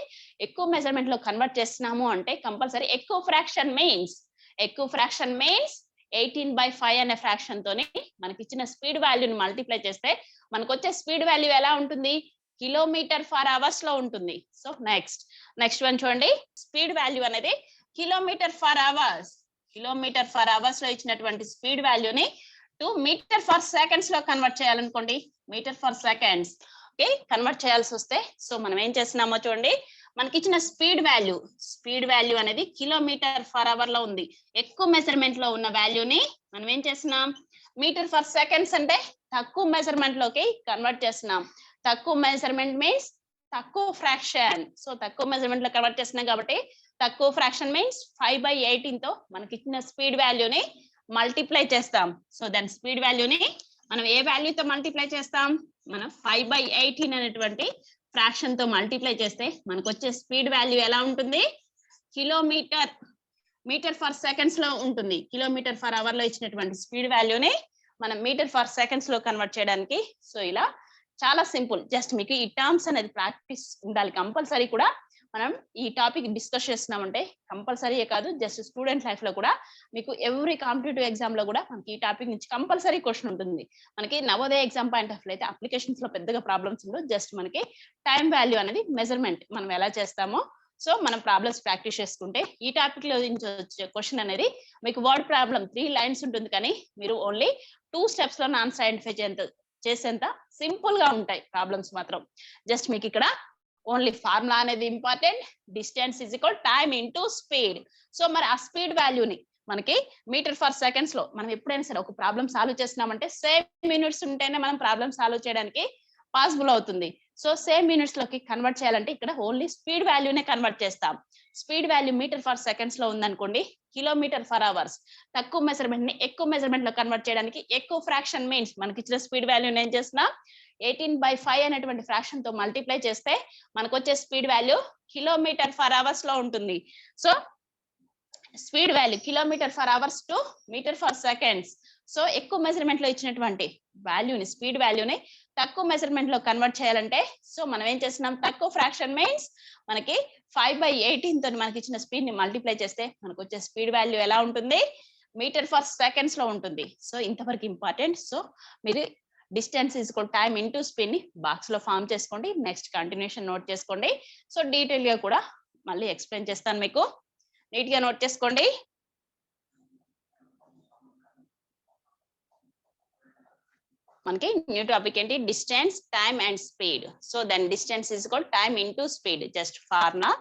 ఎక్కువ మెజర్మెంట్ లో కన్వర్ట్ చేస్తున్నాము అంటే కంపల్సరీ ఎక్కువ ఫ్రాక్షన్ మీన్స్ 18/5 అనే ఫ్రాక్షన్ తోని మనకి ఇచ్చిన స్పీడ్ వాల్యూని మల్టిప్లై చేస్తే మనకు వచ్చే స్పీడ్ వాల్యూ ఎలా ఉంటుంది, కిలోమీటర్ ఫర్ అవర్స్ లో ఉంటుంది. సో నెక్స్ట్ వన్ చూడండి, స్పీడ్ వాల్యూ అనేది కిలోమీటర్ ఫర్ అవర్స్ లో ఇచ్చినటువంటి స్పీడ్ వాల్యూని టు మీటర్ ఫర్ సెకండ్స్ లో కన్వర్ట్ చేయాలనుకోండి, metre per seconds okay convert చేయాల్సి వస్తే, సో మనం ఏం చేస్తున్నామో చూడండి, మనకి ఇచ్చిన స్పీడ్ వాల్యూ అనేది కిలోమీటర్ ఫర్ అవర్ లో ఉంది. ఎక్కువ మెజర్మెంట్ లో ఉన్న వాల్యూని మనం ఏం చేస్తున్నాం, మీటర్ ఫర్ సెకండ్స్ అంటే తక్కువ మెజర్మెంట్ లోకి కన్వర్ట్ చేస్తున్నాం. తక్కువ మెజర్మెంట్ మీన్స్ తక్కువ ఫ్రాక్షన్. సో తక్కువ మెజర్మెంట్ లో కన్వర్ట్ చేస్తున్నాం కాబట్టి తక్కువ ఫ్రాక్షన్ మీన్స్ 5/18 తో మనకి ఇచ్చిన స్పీడ్ వాల్యూని మల్టిప్లై చేస్తాం. సో దాని స్పీడ్ వాల్యూని మనం ఏ వాల్యూతో మల్టిప్లై చేస్తాం, మనం 5/18 అనేటువంటి ఫ్రాక్షన్ తో మల్టిప్లై చేస్తే మనకు వచ్చే స్పీడ్ వాల్యూ ఎలా ఉంటుంది, మీటర్ ఫర్ సెకండ్స్ లో ఉంటుంది. కిలోమీటర్ ఫర్ అవర్ లో ఇచ్చినటువంటి స్పీడ్ వాల్యూని మనం మీటర్ ఫర్ సెకండ్స్ లో కన్వర్ట్ చేయడానికి సో ఇలా చాలా సింపుల్. జస్ట్ మీకు ఈ టర్మ్స్ అనేది ప్రాక్టీస్ ఉండాలి కంపల్సరీ కూడా. మనం ఈ టాపిక్ డిస్కస్ చేస్తున్నామంటే కంపల్సరీయే కాదు, జస్ట్ స్టూడెంట్ లైఫ్ లో కూడా మీకు ఎవ్రీ కాంపిటేటివ్ ఎగ్జామ్ లో కూడా మనకి ఈ టాపిక్ నుంచి కంపల్సరీ క్వశ్చన్ ఉంటుంది. మనకి నవోదయ ఎగ్జామ్ పాయింట్ ఆఫ్ అయితే అప్లికేషన్స్ లో పెద్దగా ప్రాబ్లమ్స్ ఉండవు. జస్ట్ మనకి టైం వాల్యూ అనేది మెజర్మెంట్ మనం ఎలా చేస్తామో, సో మనం ప్రాబ్లమ్స్ ప్రాక్టీస్ చేసుకుంటే ఈ టాపిక్ లో నుంచి వచ్చే క్వశ్చన్ అనేది మీకు వర్డ్ ప్రాబ్లం 3 లైన్స్ ఉంటుంది, కానీ మీరు ఓన్లీ 2 స్టెప్స్ లో ఆన్సర్ ఐడెంటిఫై చేసేంత సింపుల్ గా ఉంటాయి ప్రాబ్లమ్స్ మాత్రం. జస్ట్ మీకు ఇక్కడ ఓన్లీ ఫార్ములా అనేది important. Distance is equal time into speed. So మరి ఆ స్పీడ్ వాల్యూని మనకి మీటర్ ఫర్ సెకండ్స్ లో మనం ఎప్పుడైనా సరే ఒక ప్రాబ్లం సాల్వ్ చేస్తున్నామంటే సేమ్ మినిట్స్ ఉంటేనే మనం ప్రాబ్లం సాల్వ్ చేయడానికి పాసిబుల్ అవుతుంది. సో సేమ్ మినిట్స్ లోకి కన్వర్ట్ చేయాలంటే ఇక్కడ ఓన్లీ స్పీడ్ వాల్యూనే కన్వర్ట్ చేస్తాం. Speed value metre per seconds లో ఉందనుకోండి, కిలోమీటర్ ఫర్ అవర్స్ తక్కువ మెజర్మెంట్ ని ఎక్కువ మెజర్మెంట్ లో కన్వర్ట్ చేయడానికి ఎక్కువ ఫ్రాక్షన్ మీన్స్ మనకి ఇచ్చిన స్పీడ్ వాల్యూని ఏం చేస్తున్నా 18/5 అనేటువంటి ఫ్రాక్షన్ తో మల్టిప్లై చేస్తే మనకు వచ్చే speed value kilometre per hours లో ఉంటుంది. So speed value kilometre per hours to metre per seconds. So ఎక్కువ మెజర్మెంట్ లో ఇచ్చినటువంటి వాల్యూని స్పీడ్ వాల్యూని తక్కువ మెజర్మెంట్ లో కన్వర్ట్ చేయాలంటే సో మనం ఏం చేస్తున్నాం, తక్కువ ఫ్రాక్షన్ మీన్స్ మనకి 5/18 తో మనకి ఇచ్చిన స్పీడ్ ని మల్టిప్లై చేస్తే మనకు వచ్చే స్పీడ్ వాల్యూ ఎలా ఉంటుంది, మీటర్ ఫర్ సెకండ్స్ లో ఉంటుంది. సో ఇంతవరకు ఇంపార్టెంట్. సో మీరు distance is equal time into speed ని బాక్స్ లో ఫామ్ చేసుకోండి. నెక్స్ట్ కంటిన్యూషన్ నోట్ చేసుకోండి. సో డీటెయిల్ గా కూడా మళ్ళీ ఎక్స్ప్లెయిన్ చేస్తాను, మీకు నీట్ గా నోట్ చేసుకోండి. మనకి న్యూ టాపిక్ ఏంటి, distance time and speed. So then distance is equal time into speed. Just formula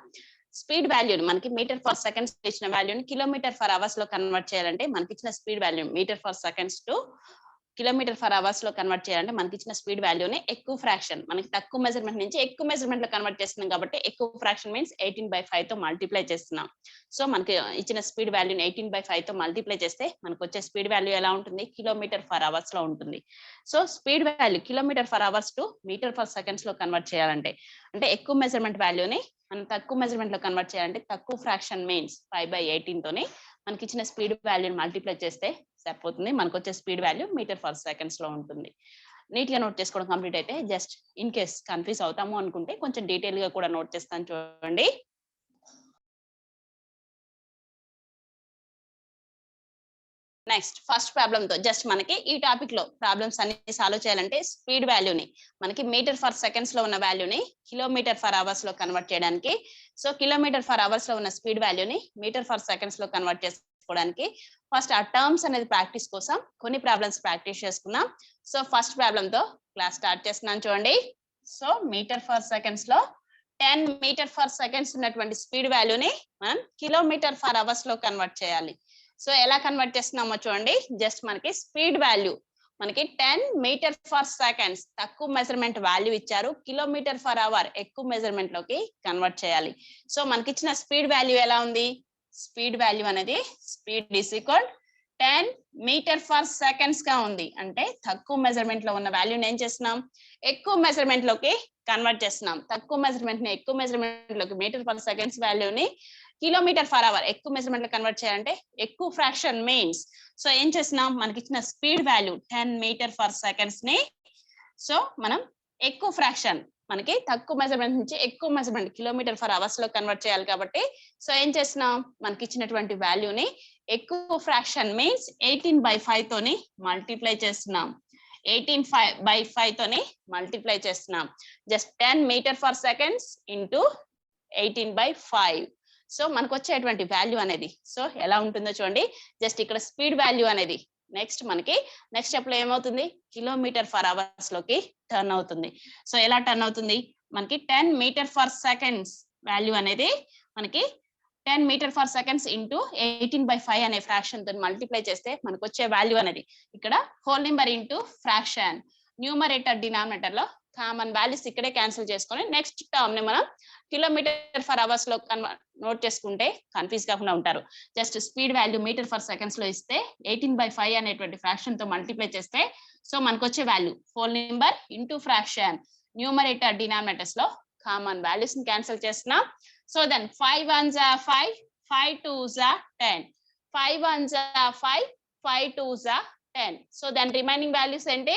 speed వాల్యూని మనకి మీటర్ ఫర్ సెకండ్స్ ఇచ్చిన వాల్యూని కిలోమీటర్ ఫర్ అవర్స్ లో కన్వర్ట్ చేయాలంటే మనకి ఇచ్చిన speed value metre per seconds to kilometre per hours లో convert చేయాలంటే మనకి ఇచ్చిన స్పీడ్ వాల్యూని ఎక్కువ ఫ్రాక్షన్ మనకి తక్కువ మెజర్మెంట్ నుంచి ఎక్కువ మెజర్మెంట్ లో కన్వర్ట్ చేస్తున్నాం కాబట్టి ఎక్కువ ఫ్రాక్షన్ మీన్స్ 18/5 తో మల్టిప్లై చేస్తున్నాం. సో మనకి ఇచ్చిన స్పీడ్ వాల్యూని 18/5 తో మల్టిప్లై చేస్తే మనకు వచ్చే స్పీడ్ వాల్యూ ఎలా ఉంటుంది, కిలోమీటర్ ఫర్ అవర్స్ లో ఉంటుంది. So speed value kilometre per hours to metre per seconds లో కన్వర్ట్ చేయాలంటే అంటే ఎక్కువ మెజర్మెంట్ వాల్యూని మనం తక్కువ మెజర్మెంట్ లో కన్వర్ట్ చేయాలంటే తక్కువ ఫ్రాక్షన్ మీన్స్ 5/18 తోని మనకి ఇచ్చిన స్పీడ్ వాల్యూని మల్టిప్లై చేస్తే సరిపోతుంది. మనకు వచ్చే speed value metre per seconds లో ఉంటుంది. నీట్ గా నోట్ చేసుకోవడం కంప్లీట్ అయితే జస్ట్ ఇన్ కేస్ కన్ఫ్యూజ్ అవుతాము అనుకుంటే కొంచెం డీటెయిల్ గా కూడా నోట్ చేస్తాను చూడండి. నెక్స్ట్ ఫస్ట్ ప్రాబ్లమ్ తో జస్ట్ మనకి ఈ టాపిక్ లో ప్రాబ్లమ్స్ అన్ని సాల్వ్ చేయాలంటే స్పీడ్ వాల్యూని మనకి మీటర్ ఫర్ సెకండ్స్ లో ఉన్న వాల్యూని కిలోమీటర్ ఫర్ అవర్స్ లో కన్వర్ట్ చేయడానికి, సో కిలోమీటర్ ఫర్ అవర్స్ లో ఉన్న స్పీడ్ వాల్యూని మీటర్ ఫర్ సెకండ్స్ లో కన్వర్ట్ చేసుకోవడానికి ఫస్ట్ ఆ టర్మ్స్ అనేది ప్రాక్టీస్ కోసం కొన్ని ప్రాబ్లమ్స్ ప్రాక్టీస్ చేసుకున్నాం. సో ఫస్ట్ ప్రాబ్లమ్ తో క్లాస్ స్టార్ట్ చేస్తున్నాను చూడండి. సో మీటర్ ఫర్ సెకండ్స్ లో 10 మీటర్ ఫర్ సెకండ్స్ ఉన్నటువంటి స్పీడ్ వాల్యూని మనం కిలోమీటర్ ఫర్ అవర్స్ లో కన్వర్ట్ చేయాలి. సో ఎలా కన్వర్ట్ చేస్తున్నామో చూడండి. జస్ట్ మనకి స్పీడ్ వాల్యూ మనకి 10 మీటర్ ఫర్ సెకండ్స్ తక్కువ మెజర్మెంట్ వాల్యూ ఇచ్చారు, కిలోమీటర్ ఫర్ అవర్ ఎక్కువ మెజర్మెంట్ లోకి కన్వర్ట్ చేయాలి. సో మనకి ఇచ్చిన స్పీడ్ వాల్యూ ఎలా ఉంది, స్పీడ్ వాల్యూ అనేది speed is equal 10 metre per seconds గా ఉంది. అంటే తక్కువ మెజర్మెంట్ లో ఉన్న వాల్యూని ఏం చేస్తున్నాం, ఎక్కువ మెజర్మెంట్ లోకి కన్వర్ట్ చేస్తున్నాం. తక్కువ మెజర్మెంట్ ని ఎక్కువ మెజర్మెంట్ లోకి మీటర్ ఫర్ సెకండ్స్ వాల్యూని కిలోమీటర్ ఫర్ అవర్ ఎక్కువ మెజర్మెంట్ లో కన్వర్ట్ చేయాలంటే ఎక్కువ ఫ్రాక్షన్ మీన్స్ సో ఏం చేస్తున్నాం, మనకి ఇచ్చిన speed value 10 metre per seconds ని సో మనం ఎక్కువ ఫ్రాక్షన్ మనకి తక్కువ మెజర్మెంట్ నుంచి ఎక్కువ మెజర్మెంట్ కిలోమీటర్ ఫర్ అవర్స్ లో కన్వర్ట్ చేయాలి కాబట్టి సో ఏం చేస్తున్నాం, మనకి ఇచ్చినటువంటి వాల్యూని ఎక్కువ ఫ్రాక్షన్ మీన్స్ 18/5 తోని మల్టిప్లై చేస్తున్నాం. 18/5 తోని మల్టిప్లై చేస్తున్నాం. Just 10 metre per seconds into 18/5. So మనకు వచ్చేటువంటి వాల్యూ అనేది సో ఎలా ఉంటుందో చూడండి. జస్ట్ ఇక్కడ స్పీడ్ వాల్యూ అనేది నెక్స్ట్ మనకి నెక్స్ట్ స్టెప్ లో ఏమవుతుంది, కిలోమీటర్ ఫర్ అవర్స్ లోకి టర్న్ అవుతుంది. సో ఎలా టర్న్ అవుతుంది, మనకి 10 మీటర్ ఫర్ సెకండ్స్ వాల్యూ అనేది మనకి 10 మీటర్ ఫర్ సెకండ్స్ ఇంటూ 18/5 అనే ఫ్రాక్షన్ తో మల్టిప్లై చేస్తే మనకు వచ్చే వాల్యూ అనేది ఇక్కడ whole number into fraction numerator denominator లో కామన్ వాల్యూస్ ఇక్కడే క్యాన్సిల్ చేసుకొని నెక్స్ట్ టర్మ్ ని మనం కిలోమీటర్ ఫర్ అవర్స్ లో నోట్ చేసుకుంటే కన్ఫ్యూజ్ కాకుండా ఉంటారు. Just speed value metre per seconds లో ఇస్తే 18/5 అనేటువంటి ఫ్రాక్షన్ తో మల్టిప్లై చేస్తే సో మనకు వచ్చే value whole number into fraction numerator denominators లో కామన్ వాల్యూస్ ని క్యాన్సిల్ చేస్తున్నాం. So then 5 1s are 5, 5 2s are 10, 5 1s are 5, 5 2s are 10. So then remaining values ఏంటి,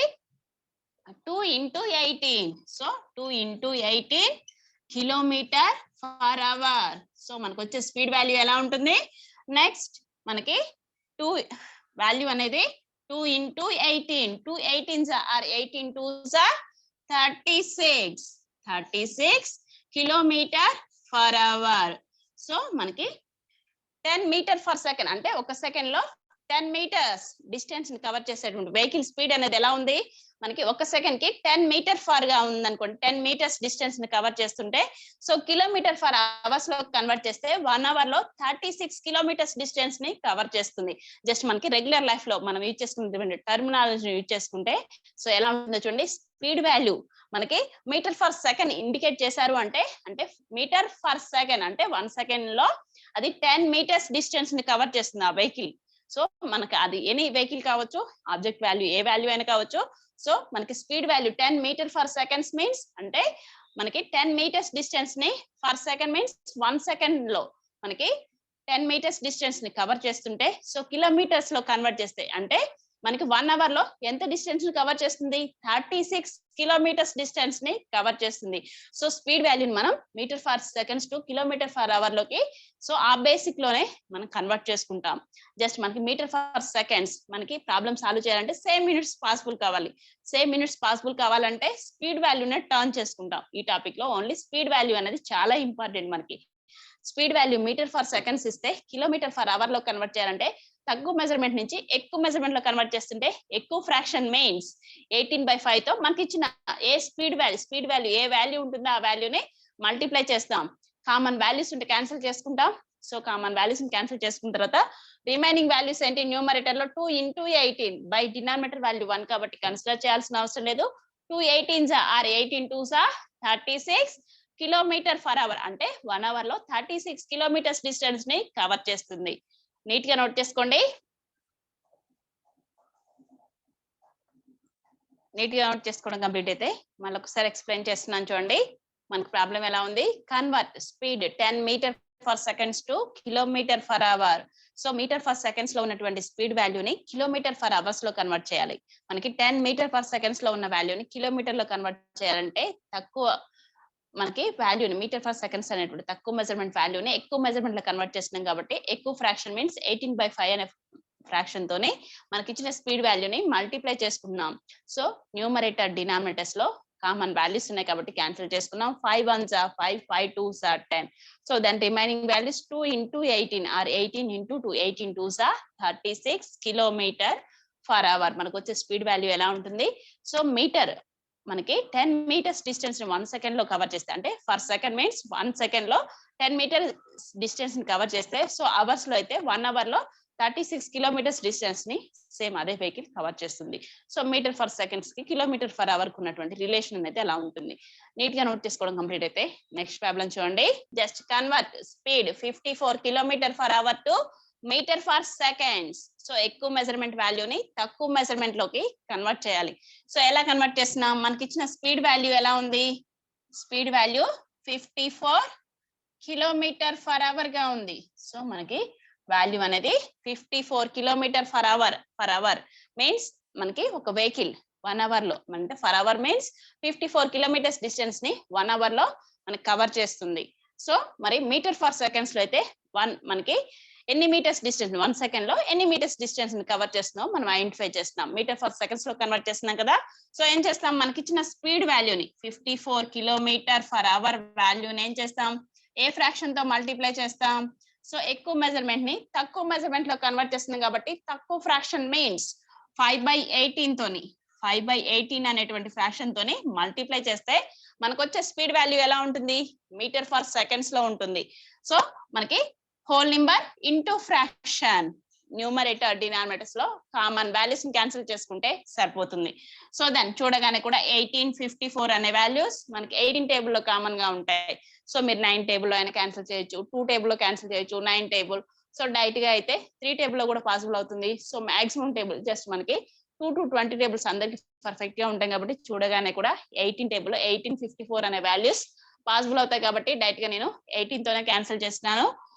2 into 18. So 2 into 18 kilometre per hour. So మనకు వచ్చే speed value ఎలా ఉంటుంది? Next మనకి 2 value అనేది 2 into 18. 2 18s are 18 2s are 36 kilometre per hour. So మనకి 10 metre per second అంటే ఒక సెకండ్ లో 10 మీటర్స్ డిస్టెన్స్ ని కవర్ చేసేటువంటి వెహికల్ స్పీడ్ అనేది ఎలా ఉంది? మనకి ఒక సెకండ్ కి 10 మీటర్ ఫర్ గా ఉందనుకోండి, 10 మీటర్స్ డిస్టెన్స్ ని కవర్ చేస్తుంటే సో కిలోమీటర్ ఫర్ అవర్స్ లో కన్వర్ట్ చేస్తే 1 అవర్ లో 36 కిలోమీటర్స్ డిస్టెన్స్ ని కవర్ చేస్తుంది. జస్ట్ మనకి రెగ్యులర్ లైఫ్ లో మనం యూజ్ చేసుకునే టర్మినాలజీ యూజ్ చేసుకుంటే సో ఎలా ఉంటుందో చూడండి. స్పీడ్ వాల్యూ మనకి మీటర్ ఫర్ సెకండ్ ఇండికేట్ చేశారు అంటే మీటర్ ఫర్ సెకండ్ అంటే 1 సెకండ్ లో అది 10 మీటర్స్ డిస్టెన్స్ ని కవర్ చేస్తుంది ఆ వెహికల్. సో మనకి అది ఎనీ వెహికల్ కావచ్చు, ఆబ్జెక్ట్ వాల్యూ ఏ వాల్యూ అయినా కావచ్చు. సో మనకి speed value 10 metre per seconds means అంటే మనకి 10 మీటర్స్ డిస్టెన్స్ ని ఫర్ సెకండ్ మీన్స్ 1 సెకండ్ లో మనకి 10 మీటర్స్ డిస్టెన్స్ ని కవర్ చేస్తుంటే సో కిలోమీటర్స్ లో కన్వర్ట్ చేస్తే అంటే మనకి 1 అవర్ లో ఎంత డిస్టెన్స్ ని కవర్ చేస్తుంది? 36 కిలోమీటర్స్ డిస్టెన్స్ ని కవర్ చేస్తుంది. సో స్పీడ్ వాల్యూని మనం metre per seconds to kilometre per hour లోకి సో ఆ బేసిక్ లోనే మనం కన్వర్ట్ చేసుకుంటాం. జస్ట్ మనకి మీటర్ ఫర్ సెకండ్స్ మనకి ప్రాబ్లమ్ సాల్వ్ చేయాలంటే సేమ్ మినిట్స్ పాసిబుల్ కావాలి. సేమ్ మినిట్స్ పాసిబుల్ కావాలంటే స్పీడ్ వాల్యూనే టర్న్ చేసుకుంటాం. ఈ టాపిక్ లో ఓన్లీ స్పీడ్ వాల్యూ అనేది చాలా ఇంపార్టెంట్. మనకి speed value metre per seconds ఇస్తే కిలోమీటర్ ఫర్ అవర్ లో కన్వర్ట్ చేయాలంటే తక్కువ మెజర్మెంట్ నుంచి ఎక్కువ మెజర్మెంట్ లో కన్వర్ట్ చేస్తుంటే ఎక్కువ ఫ్రాక్షన్ మీన్స్ 18/5 తో మనకి ఇచ్చిన ఏ స్పీడ్ వాల్యూ ఏ వాల్యూ ఉంటుందో ఆ వాల్యూని మల్టిప్లై చేస్తాం. కామన్ వాల్యూస్ ఉంటే క్యాన్సిల్ చేసుకుంటాం. సో కామన్ వాల్యూస్ ని క్యాన్సిల్ చేసుకున్న తర్వాత రిమైనింగ్ వాల్యూస్ ఏంటి? న్యూమరేటర్ లో 2 into 18 బై డినామినేటర్ వాల్యూ 1 కాబట్టి కన్సిడర్ చేయాల్సిన అవసరం లేదు. 2 18s are 18 2s are 36 kilometre per hour అంటే 1 అవర్ లో 36 కిలోమీటర్స్ డిస్టెన్స్ ని కవర్ చేస్తుంది. నీట్ గా నోట్ చేసుకోండి. నీట్ గా నోట్ చేసుకోవడం కంప్లీట్ అయితే మళ్ళీ ఒకసారి ఎక్స్ప్లెయిన్ చేస్తున్నాను చూడండి. మనకు ప్రాబ్లం ఎలా ఉంది? Convert speed 10 metre per seconds to kilometre per hour. So metre per seconds లో ఉన్నటువంటి స్పీడ్ వాల్యూని కిలోమీటర్ ఫర్ అవర్స్ లో కన్వర్ట్ చేయాలి. మనకి 10 మీటర్ ఫర్ సెకండ్స్ లో ఉన్న వాల్యూని కిలోమీటర్ లో కన్వర్ట్ చేయాలంటే తక్కువ మనకి వాల్యూని మీటర్ ఫర్ సెకండ్స్ అనేటువంటి తక్కువ మెజర్మెంట్ వాల్యూని ఎక్కువ మెజర్మెంట్ లో కన్వర్ట్ చేస్తున్నాం కాబట్టి ఎక్కువ ఫ్రాక్షన్ మీన్స్ 18/5 అనే ఫ్రాక్షన్ తోనే మనకి ఇచ్చిన స్పీడ్ వాల్యూని మల్టిప్లై చేసుకున్నాం. సో న్యూమరేటర్ డినామినేటర్స్ లో కామన్ వాల్యూస్ ఉన్నాయి కాబట్టి క్యాన్సిల్ చేసుకున్నాం. 5 1s are 5 5 2s are 10. So then remaining values 2 into 18 are 18 into 2 18 2s are 36 kilometre per hour. మనకు వచ్చే స్పీడ్ వాల్యూ ఎలా ఉంటుంది? సో మీటర్ మనకి 10 మీటర్స్ డిస్టెన్స్ ని 1 సెకండ్ లో కవర్ చేస్తే అంటే ఫర్ సెకండ్ మీన్స్ 1 సెకండ్ లో 10 మీటర్ డిస్టెన్స్ ని కవర్ చేస్తే సో అవర్స్ లో అయితే 1 అవర్ లో 36 కిలోమీటర్స్ డిస్టెన్స్ ని సేమ్ అదే వెహికల్ కవర్ చేస్తుంది. సో మీటర్ ఫర్ సెకండ్స్ కి కిలోమీటర్ ఫర్ అవర్ కు ఉన్నటువంటి రిలేషన్ అయితే అలా ఉంటుంది. నీట్ గా నోట్ చేసుకోవడం కంప్లీట్ అయితే నెక్స్ట్ ప్రాబ్లం చూడండి. Just convert speed 54 kilometre per hour to metre per seconds. So ఎక్కువ మెజర్మెంట్ వాల్యూని తక్కువ మెజర్మెంట్ లోకి కన్వర్ట్ చేయాలి. సో ఎలా కన్వర్ట్ చేస్తున్నాం? మనకి ఇచ్చిన స్పీడ్ వాల్యూ ఎలా ఉంది? Speed value 54 kilometre per hour గా ఉంది. సో మనకి వాల్యూ అనేది 54 కిలోమీటర్ ఫర్ అవర్ మీన్స్ మనకి ఒక వెహికల్ 1 అవర్ లో అంటే ఫర్ అవర్ మీన్స్ 54 కిలోమీటర్స్ డిస్టెన్స్ ని 1 అవర్ లో మనకి కవర్ చేస్తుంది. సో మరి మీటర్ ఫర్ సెకండ్స్ లో అయితే మనకి ఎన్ని మీటర్స్ డిస్టెన్స్ 1 సెకండ్ లో ఎన్ని మీటర్స్ డిస్టెన్స్ ని కవర్ చేస్తున్నాం మనం ఐడెంటిఫై చేస్తున్నాం. మీటర్ ఫర్ సెకండ్స్ లో కన్వర్ట్ చేస్తున్నాం కదా. సో ఏం చేస్తాం? మనకి ఇచ్చిన స్పీడ్ వాల్యూని 54 కిలోమీటర్ ఫర్ అవర్ వాల్యూని ఏం చేస్తాం? ఏ ఫ్రాక్షన్ తో మల్టిప్లై చేస్తాం? సో ఎక్కువ మెజర్మెంట్ ని తక్కువ మెజర్మెంట్ లో కన్వర్ట్ చేస్తున్నాం కాబట్టి తక్కువ ఫ్రాక్షన్ మీన్స్ 5/18 తోని 5/18 అనేటువంటి ఫ్రాక్షన్ తోని మల్టిప్లై చేస్తే మనకు వచ్చే స్పీడ్ వాల్యూ ఎలా ఉంటుంది? మీటర్ ఫర్ సెకండ్స్ లో ఉంటుంది. సో మనకి whole number into fraction numerator denominators లో కామన్ వాల్యూస్ ని క్యాన్సిల్ చేసుకుంటే సరిపోతుంది. సో దెన్ చూడగానే కూడా 18 54 అనే వాల్యూస్ మనకి 18 టేబుల్ లో కామన్ గా ఉంటాయి. సో మీరు 9 టేబుల్ లో అయినా క్యాన్సిల్ చేయొచ్చు, 2 టేబుల్ లో క్యాన్సిల్ చేయొచ్చు, 9 టేబుల్. సో డైరెక్ట్ గా అయితే 3 టేబుల్ లో కూడా పాసిబుల్ అవుతుంది. సో మాక్సిమం టేబుల్ జస్ట్ మనకి 2 to 20 టేబుల్స్ అందరికి పర్ఫెక్ట్ గా ఉంటాయి కాబట్టి చూడగానే కూడా 18 టేబుల్ లో 18 54 అనే వాల్యూస్ పాసిబుల్ అవుతాయి కాబట్టి డైరెక్ట్ గా నేను 18 తోనే క్యాన్సిల్ చేస్తున్నాను.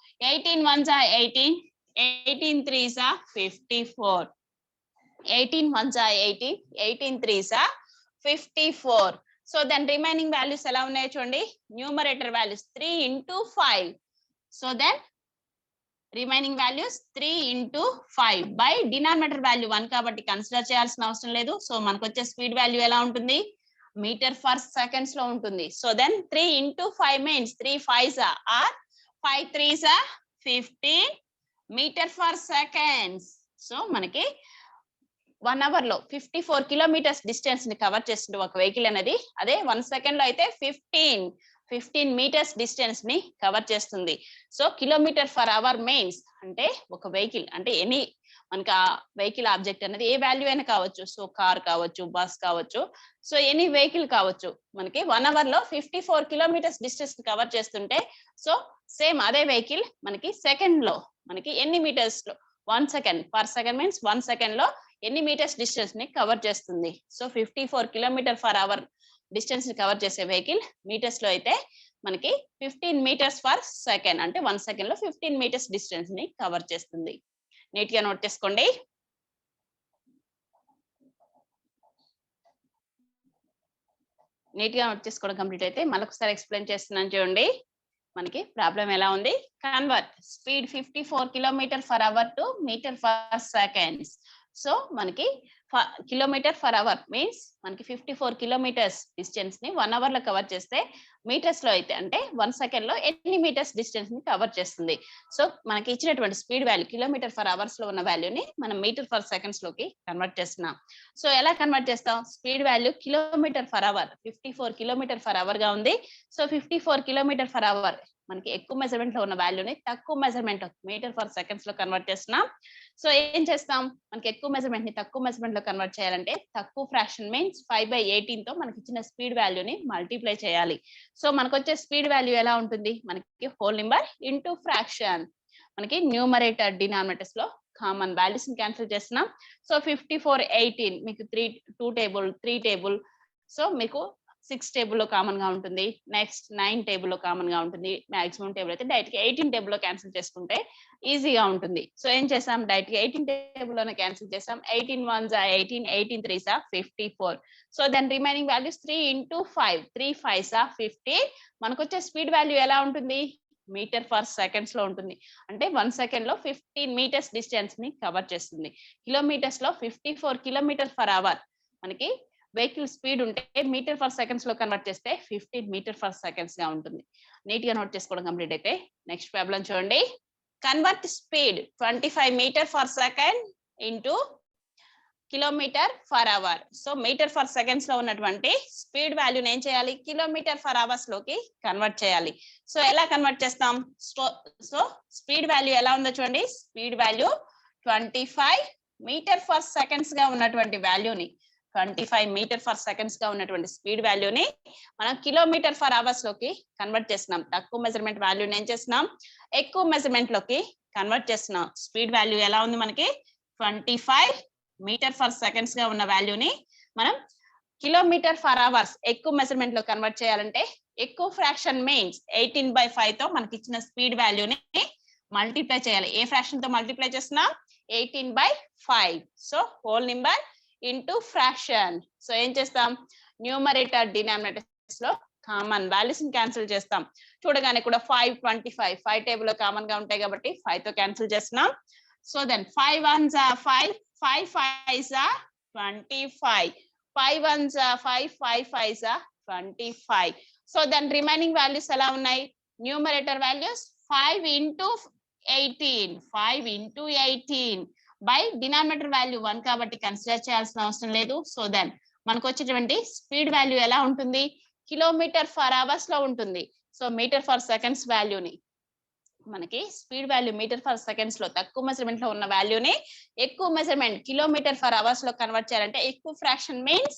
18 1s are 18, 18 3s are 54. 18 1s are 18, 18 3s are 54. So then remaining values ఎలా ఉన్నాయో చూడండి. Numerator values 3 into 5. So then remaining values 3 into 5 by denominator value 1 కాబట్టి కన్సిడర్ చేయాల్సిన అవసరం లేదు. సో మనకు వచ్చే స్పీడ్ వాల్యూ ఎలా ఉంటుంది, మీటర్ ఫర్ సెకండ్స్ లో ఉంటుంది. సో దెన్ 3 into 5 మీన్స్ 3 5s are 5 3s are 15 metre per seconds. So మనకి 1 hour లో 54 కిలోమీటర్స్ డిస్టెన్స్ ని కవర్ చేస్తుంది ఒక వెహికల్ అనేది. అదే 1 సెకండ్ లో అయితే 15 మీటర్స్ డిస్టెన్స్ ని కవర్ చేస్తుంది. So kilometre per hour means అంటే ఒక వెహికల్ అంటే ఎనీ మనకి ఆ వెహికల్ ఆబ్జెక్ట్ అనేది ఏ వాల్యూ అయినా కావచ్చు. సో కార్ కావచ్చు, బస్ కావచ్చు, సో ఎనీ వెహికల్ కావచ్చు. మనకి 1 hour లో 54 కిలోమీటర్స్ డిస్టెన్స్ ని కవర్ చేస్తుంటే సో సేమ్ అదే వెహికల్ మనకి సెకండ్ లో మనకి ఎన్ని మీటర్స్ లో 1 second per second means 1 second లో ఎన్ని మీటర్స్ డిస్టెన్స్ ని కవర్ చేస్తుంది. So 54 kilometre per hour distance ని కవర్ చేసే వెహికల్ మీటర్స్ లో అయితే మనకి 15 మీటర్స్ ఫర్ సెకండ్ అంటే 1 సెకండ్ లో 15 మీటర్స్ డిస్టెన్స్ ని కవర్ చేస్తుంది. నీట్ గా నోట్ చేసుకోండి. నీట్ గా నోట్ చేసుకోవడం కంప్లీట్ అయితే మరొకసారి ఎక్స్ప్లెయిన్ చేస్తున్నాను చూడండి. మనకి ప్రాబ్లం ఎలా ఉంది, convert speed 54 kilometre per hour to metre per seconds. So మనకి కిలోమీటర్ ఫర్ అవర్ మీన్స్ మనకి 54 కిలోమీటర్స్ డిస్టెన్స్ ని 1 hour లో కవర్ చేస్తే మీటర్స్ లో అయితే అంటే 1 సెకండ్ లో ఎన్ని మీటర్స్ డిస్టెన్స్ ని కవర్ చేస్తుంది. సో మనకి ఇచ్చినటువంటి speed value kilometre per hours లో ఉన్న వాల్యూని మనం మీటర్ ఫర్ సెకండ్స్ లోకి కన్వర్ట్ చేస్తున్నాం. సో ఎలా కన్వర్ట్ చేస్తాం, speed value kilometre per hour 54 kilometre per hour గా ఉంది. సో 54 కిలోమీటర్ ఫర్ అవర్ మనకి ఎక్కువ మెజర్మెంట్ లో ఉన్న వాల్యూని తక్కువ మెజర్మెంట్ మీటర్ ఫర్ సెకండ్స్ లో కన్వర్ట్ చేస్తున్నాం. సో ఏం చేస్తాం, మనకి ఎక్కువ మెజర్మెంట్ ని తక్కువ మెజర్మెంట్ లో కన్వర్ట్ చేయాలంటే తక్కువ ఫ్రాక్షన్ మీన్స్ 5/18 తో మనకి ఇచ్చిన స్పీడ్ వాల్యూని మల్టిప్లై చేయాలి. సో మనకు వచ్చే స్పీడ్ వాల్యూ ఎలా ఉంటుంది, మనకి హోల్ నెంబర్ ఇంటూ ఫ్రాక్షన్. మనకి న్యూమరేటర్ డినామినేటర్స్ లో కామన్ వాల్యూస్ ని క్యాన్సిల్ చేస్తున్నాం. సో 54 18 మీకు 2 టేబుల్ 3 టేబుల్, సో మీకు 6 టేబుల్ లో కామన్ గా ఉంటుంది. నెక్స్ట్ 9 టేబుల్ లో కామన్ గా ఉంటుంది. మాక్సిమం టేబుల్ అయితే డైరెక్ట్ గా 18 టేబుల్ లో క్యాన్సిల్ చేసుకుంటే ఈజీగా ఉంటుంది. సో ఏం చేసాం, డైరెక్ట్ గా 18 టేబుల్ లోనే క్యాన్సిల్ చేసాం. 18 1s are 18, 18 3s are 54. So then remaining values 3 into 5, 3 5s are 50. మనకు వచ్చే స్పీడ్ వాల్యూ ఎలా ఉంటుంది, మీటర్ ఫర్ సెకండ్స్ లో ఉంటుంది. అంటే 1 సెకండ్ లో 15 మీటర్స్ డిస్టెన్స్ ని కవర్ చేస్తుంది. కిలోమీటర్స్ లో 54 కిలోమీటర్ ఫర్ అవర్ మనకి వెహికల్ స్పీడ్ ఉంటే మీటర్ ఫర్ సెకండ్స్ లో కన్వర్ట్ చేస్తే 15 మీటర్ ఫర్ సెకండ్స్ గా ఉంటుంది. నీట్ గా నోట్ చేసుకోవడం కంప్లీట్ అయితే నెక్స్ట్ ప్రాబ్లం చూడండి. Convert speed 25 metre per second into kilometre per hour. So metre per seconds లో ఉన్నటువంటి స్పీడ్ వాల్యూని ఏం చేయాలి, కిలోమీటర్ ఫర్ అవర్స్ లోకి కన్వర్ట్ చేయాలి. సో ఎలా కన్వర్ట్ చేస్తాం, సో స్పీడ్ వాల్యూ ఎలా ఉందో చూడండి. Speed value 25 metre per seconds గా ఉన్నటువంటి వాల్యూని 25 మీటర్ ఫర్ సెకండ్స్ గా ఉన్నటువంటి స్పీడ్ వాల్యూని మనం కిలోమీటర్ ఫర్ అవర్స్ లోకి కన్వర్ట్ చేస్తున్నాం. తక్కువ మెజర్మెంట్ వాల్యూని ఏం చేస్తున్నాం, ఎక్కువ మెజర్మెంట్ లోకి కన్వర్ట్ చేస్తున్నాం. స్పీడ్ వాల్యూ ఎలా ఉంది మనకి 25 మీటర్ ఫర్ సెకండ్స్ గా ఉన్న వాల్యూని మనం కిలోమీటర్ ఫర్ అవర్స్ ఎక్కువ మెజర్మెంట్ లో కన్వర్ట్ చేయాలంటే ఎక్కువ ఫ్రాక్షన్ మీన్స్ 18/5 తో మనకి ఇచ్చిన స్పీడ్ వాల్యూని మల్టిప్లై చేయాలి. ఏ ఫ్రాక్షన్ తో మల్టిప్లై చేస్తున్నాం, 18/5. So whole number into fraction. So ఏం చేస్తాం, న్యూమరేటర్ డినామినేటర్స్ లో కామన్ వాల్యూస్ ని క్యాన్సిల్ చేస్తాం. చూడగానే కూడా 5 25 5 టేబుల్ లో కామన్ గా ఉంటాయి కాబట్టి 5 తో క్యాన్సిల్ చేస్తున్నాం. So then 5 1s are 5, 5 5s are 25, 5 1s are 5, 5 5s are 25. So then remaining values ఎలా ఉన్నాయి, numerator values 5 into 18, 5 into 18 by denominator value 1 కాబట్టి కన్సిడర్ చేయాల్సిన అవసరం లేదు. సో దెన్ మనకు వచ్చేటువంటి స్పీడ్ వాల్యూ ఎలా ఉంటుంది, కిలోమీటర్ ఫర్ అవర్స్ లో ఉంటుంది. సో మీటర్ ఫర్ సెకండ్స్ వాల్యూని మనకి speed value metre per seconds లో తక్కువ మెజర్మెంట్ లో ఉన్న వాల్యూని ఎక్కువ మెజర్మెంట్ కిలోమీటర్ ఫర్ అవర్స్ లో కన్వర్ట్ చేయాలంటే ఎక్కువ ఫ్రాక్షన్ మీన్స్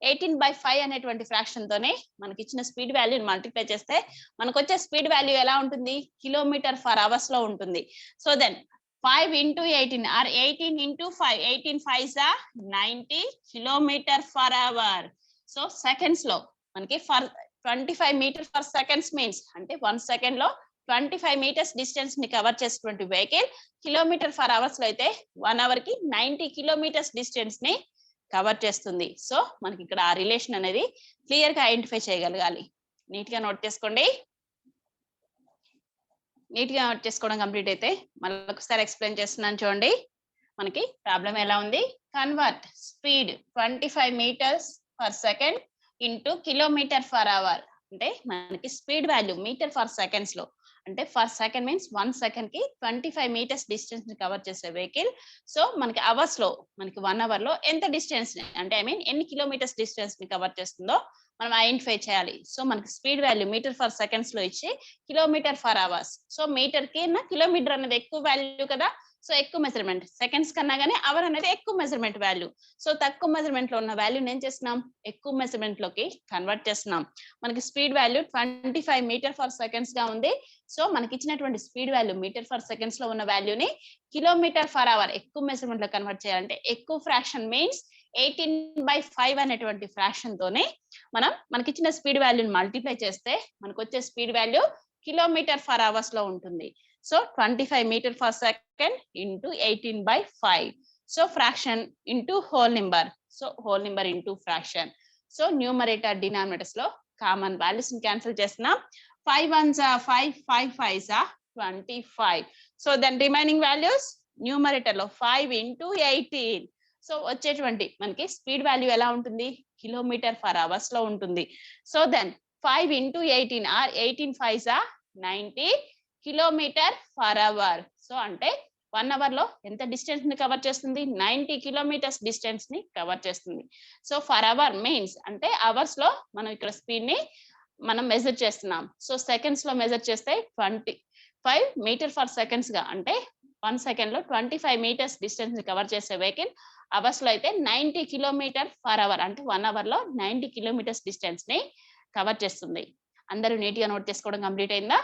18/5 అనేటువంటి ఫ్రాక్షన్ తోనే మనకి ఇచ్చిన స్పీడ్ వాల్యూని మల్టిప్లై చేస్తే మనకు వచ్చే స్పీడ్ వాల్యూ ఎలా ఉంటుంది, కిలోమీటర్ ఫర్ అవర్స్ లో ఉంటుంది. So then 5 into 18 or 18 into 5, 18 5s are 90 kilometre per hour. So seconds లో మనకి per 25 metre per seconds means అంటే 1 సెకండ్ లో 25 మీటర్స్ డిస్టెన్స్ ని కవర్ చేసేటువంటి వెహికల్ కిలోమీటర్ ఫర్ అవర్స్ లో అయితే 1 hour కి 90 కిలోమీటర్స్ డిస్టెన్స్ ని కవర్ చేస్తుంది. సో మనకి ఇక్కడ ఆ రిలేషన్ అనేది క్లియర్ గా ఐడెంటిఫై చేయగలగాలి. నీట్ గా నోట్ చేసుకోండి. నీట్ గా నోట్ చేసుకోవడం కంప్లీట్ అయితే మళ్ళీ ఒకసారి ఎక్స్ప్లెయిన్ చేస్తున్నాను చూడండి. మనకి ప్రాబ్లం ఎలా ఉంది? Convert speed 25 metres per second into kilometre per hour. అంటే మనకి speed value metre per seconds లో, అంటే ఫర్ సెకండ్ మీన్స్ 1 సెకండ్ కి 25 మీటర్స్ డిస్టెన్స్ ని కవర్ చేసే వెహికల్. సో మనకి అవర్స్ లో, మనకి 1 అవర్ లో ఎంత డిస్టెన్స్ ని, అంటే ఐ మీన్ ఎన్ని కిలోమీటర్స్ డిస్టెన్స్ ని కవర్ చేస్తుందో మనం ఐడెంటిఫై చేయాలి. సో మనకి speed value metre per seconds లో ఇచ్చి kilometre per hours. So metre కి కిలోమీటర్ అనేది ఎక్కువ వాల్యూ కదా, సో ఎక్కువ మెజర్మెంట్. సెకండ్స్ కన్నా గానీ అవర్ అనేది ఎక్కువ మెజర్మెంట్ వాల్యూ. సో తక్కువ మెజర్మెంట్ లో ఉన్న వాల్యూని ఏం చేస్తున్నాం? ఎక్కువ మెజర్మెంట్ లోకి కన్వర్ట్ చేస్తున్నాం. మనకి speed value 25 metre per seconds గా ఉంది. సో మనకి ఇచ్చినటువంటి speed value metre per seconds లో ఉన్న వాల్యూని కిలోమీటర్ ఫర్ అవర్ ఎక్కువ మెజర్మెంట్ లో కన్వర్ట్ చేయాలంటే ఎక్కువ ఫ్రాక్షన్ మీన్స్ 18/5 అనేటువంటి ఫ్రాక్షన్ తోనే మనకి ఇచ్చిన స్పీడ్ వాల్యూని మల్టిప్లై చేస్తే మనకు వచ్చే speed value kilometre per hours లో ఉంటుంది. So 25 metre per second into 18/5. So fraction into whole number. So whole number into fraction. So numerator denominators లో కామన్ వాల్యూస్ ని క్యాన్సిల్ చేస్తున్నాం. 5 ones are 5, 5 5s are 25. So then remaining values numerator లో 5 into 18. So వచ్చేటువంటి మనకి speed value ఎలా ఉంటుంది? Kilometre per hours లో ఉంటుంది. So then 5 into 18 or 18 5s are 90 kilometre per hour. So అంటే 1 అవర్ లో ఎంత డిస్టెన్స్ ని కవర్ చేస్తుంది? 90 కిలోమీటర్స్ డిస్టెన్స్ ని కవర్ చేస్తుంది. సో ఫర్ అవర్ మీన్స్ అంటే అవర్స్ లో మనం ఇక్కడ స్పీడ్ ని మనం మెజర్ చేస్తున్నాం. సో సెకండ్స్ లో మెజర్ చేస్తే 25 మీటర్ ఫర్ సెకండ్స్ గా, అంటే 1 సెకండ్ లో 25 మీటర్స్ డిస్టెన్స్ ని కవర్ చేసే వెహికల్. అవర్స్ లో అయితే 90 కిలోమీటర్ ఫర్ అవర్, అంటే 1 అవర్ లో 90 కిలోమీటర్స్ డిస్టెన్స్ ని కవర్ చేస్తుంది. అందరూ నీట్ గా నోట్ చేసుకోవడం కంప్లీట్ అయిందా?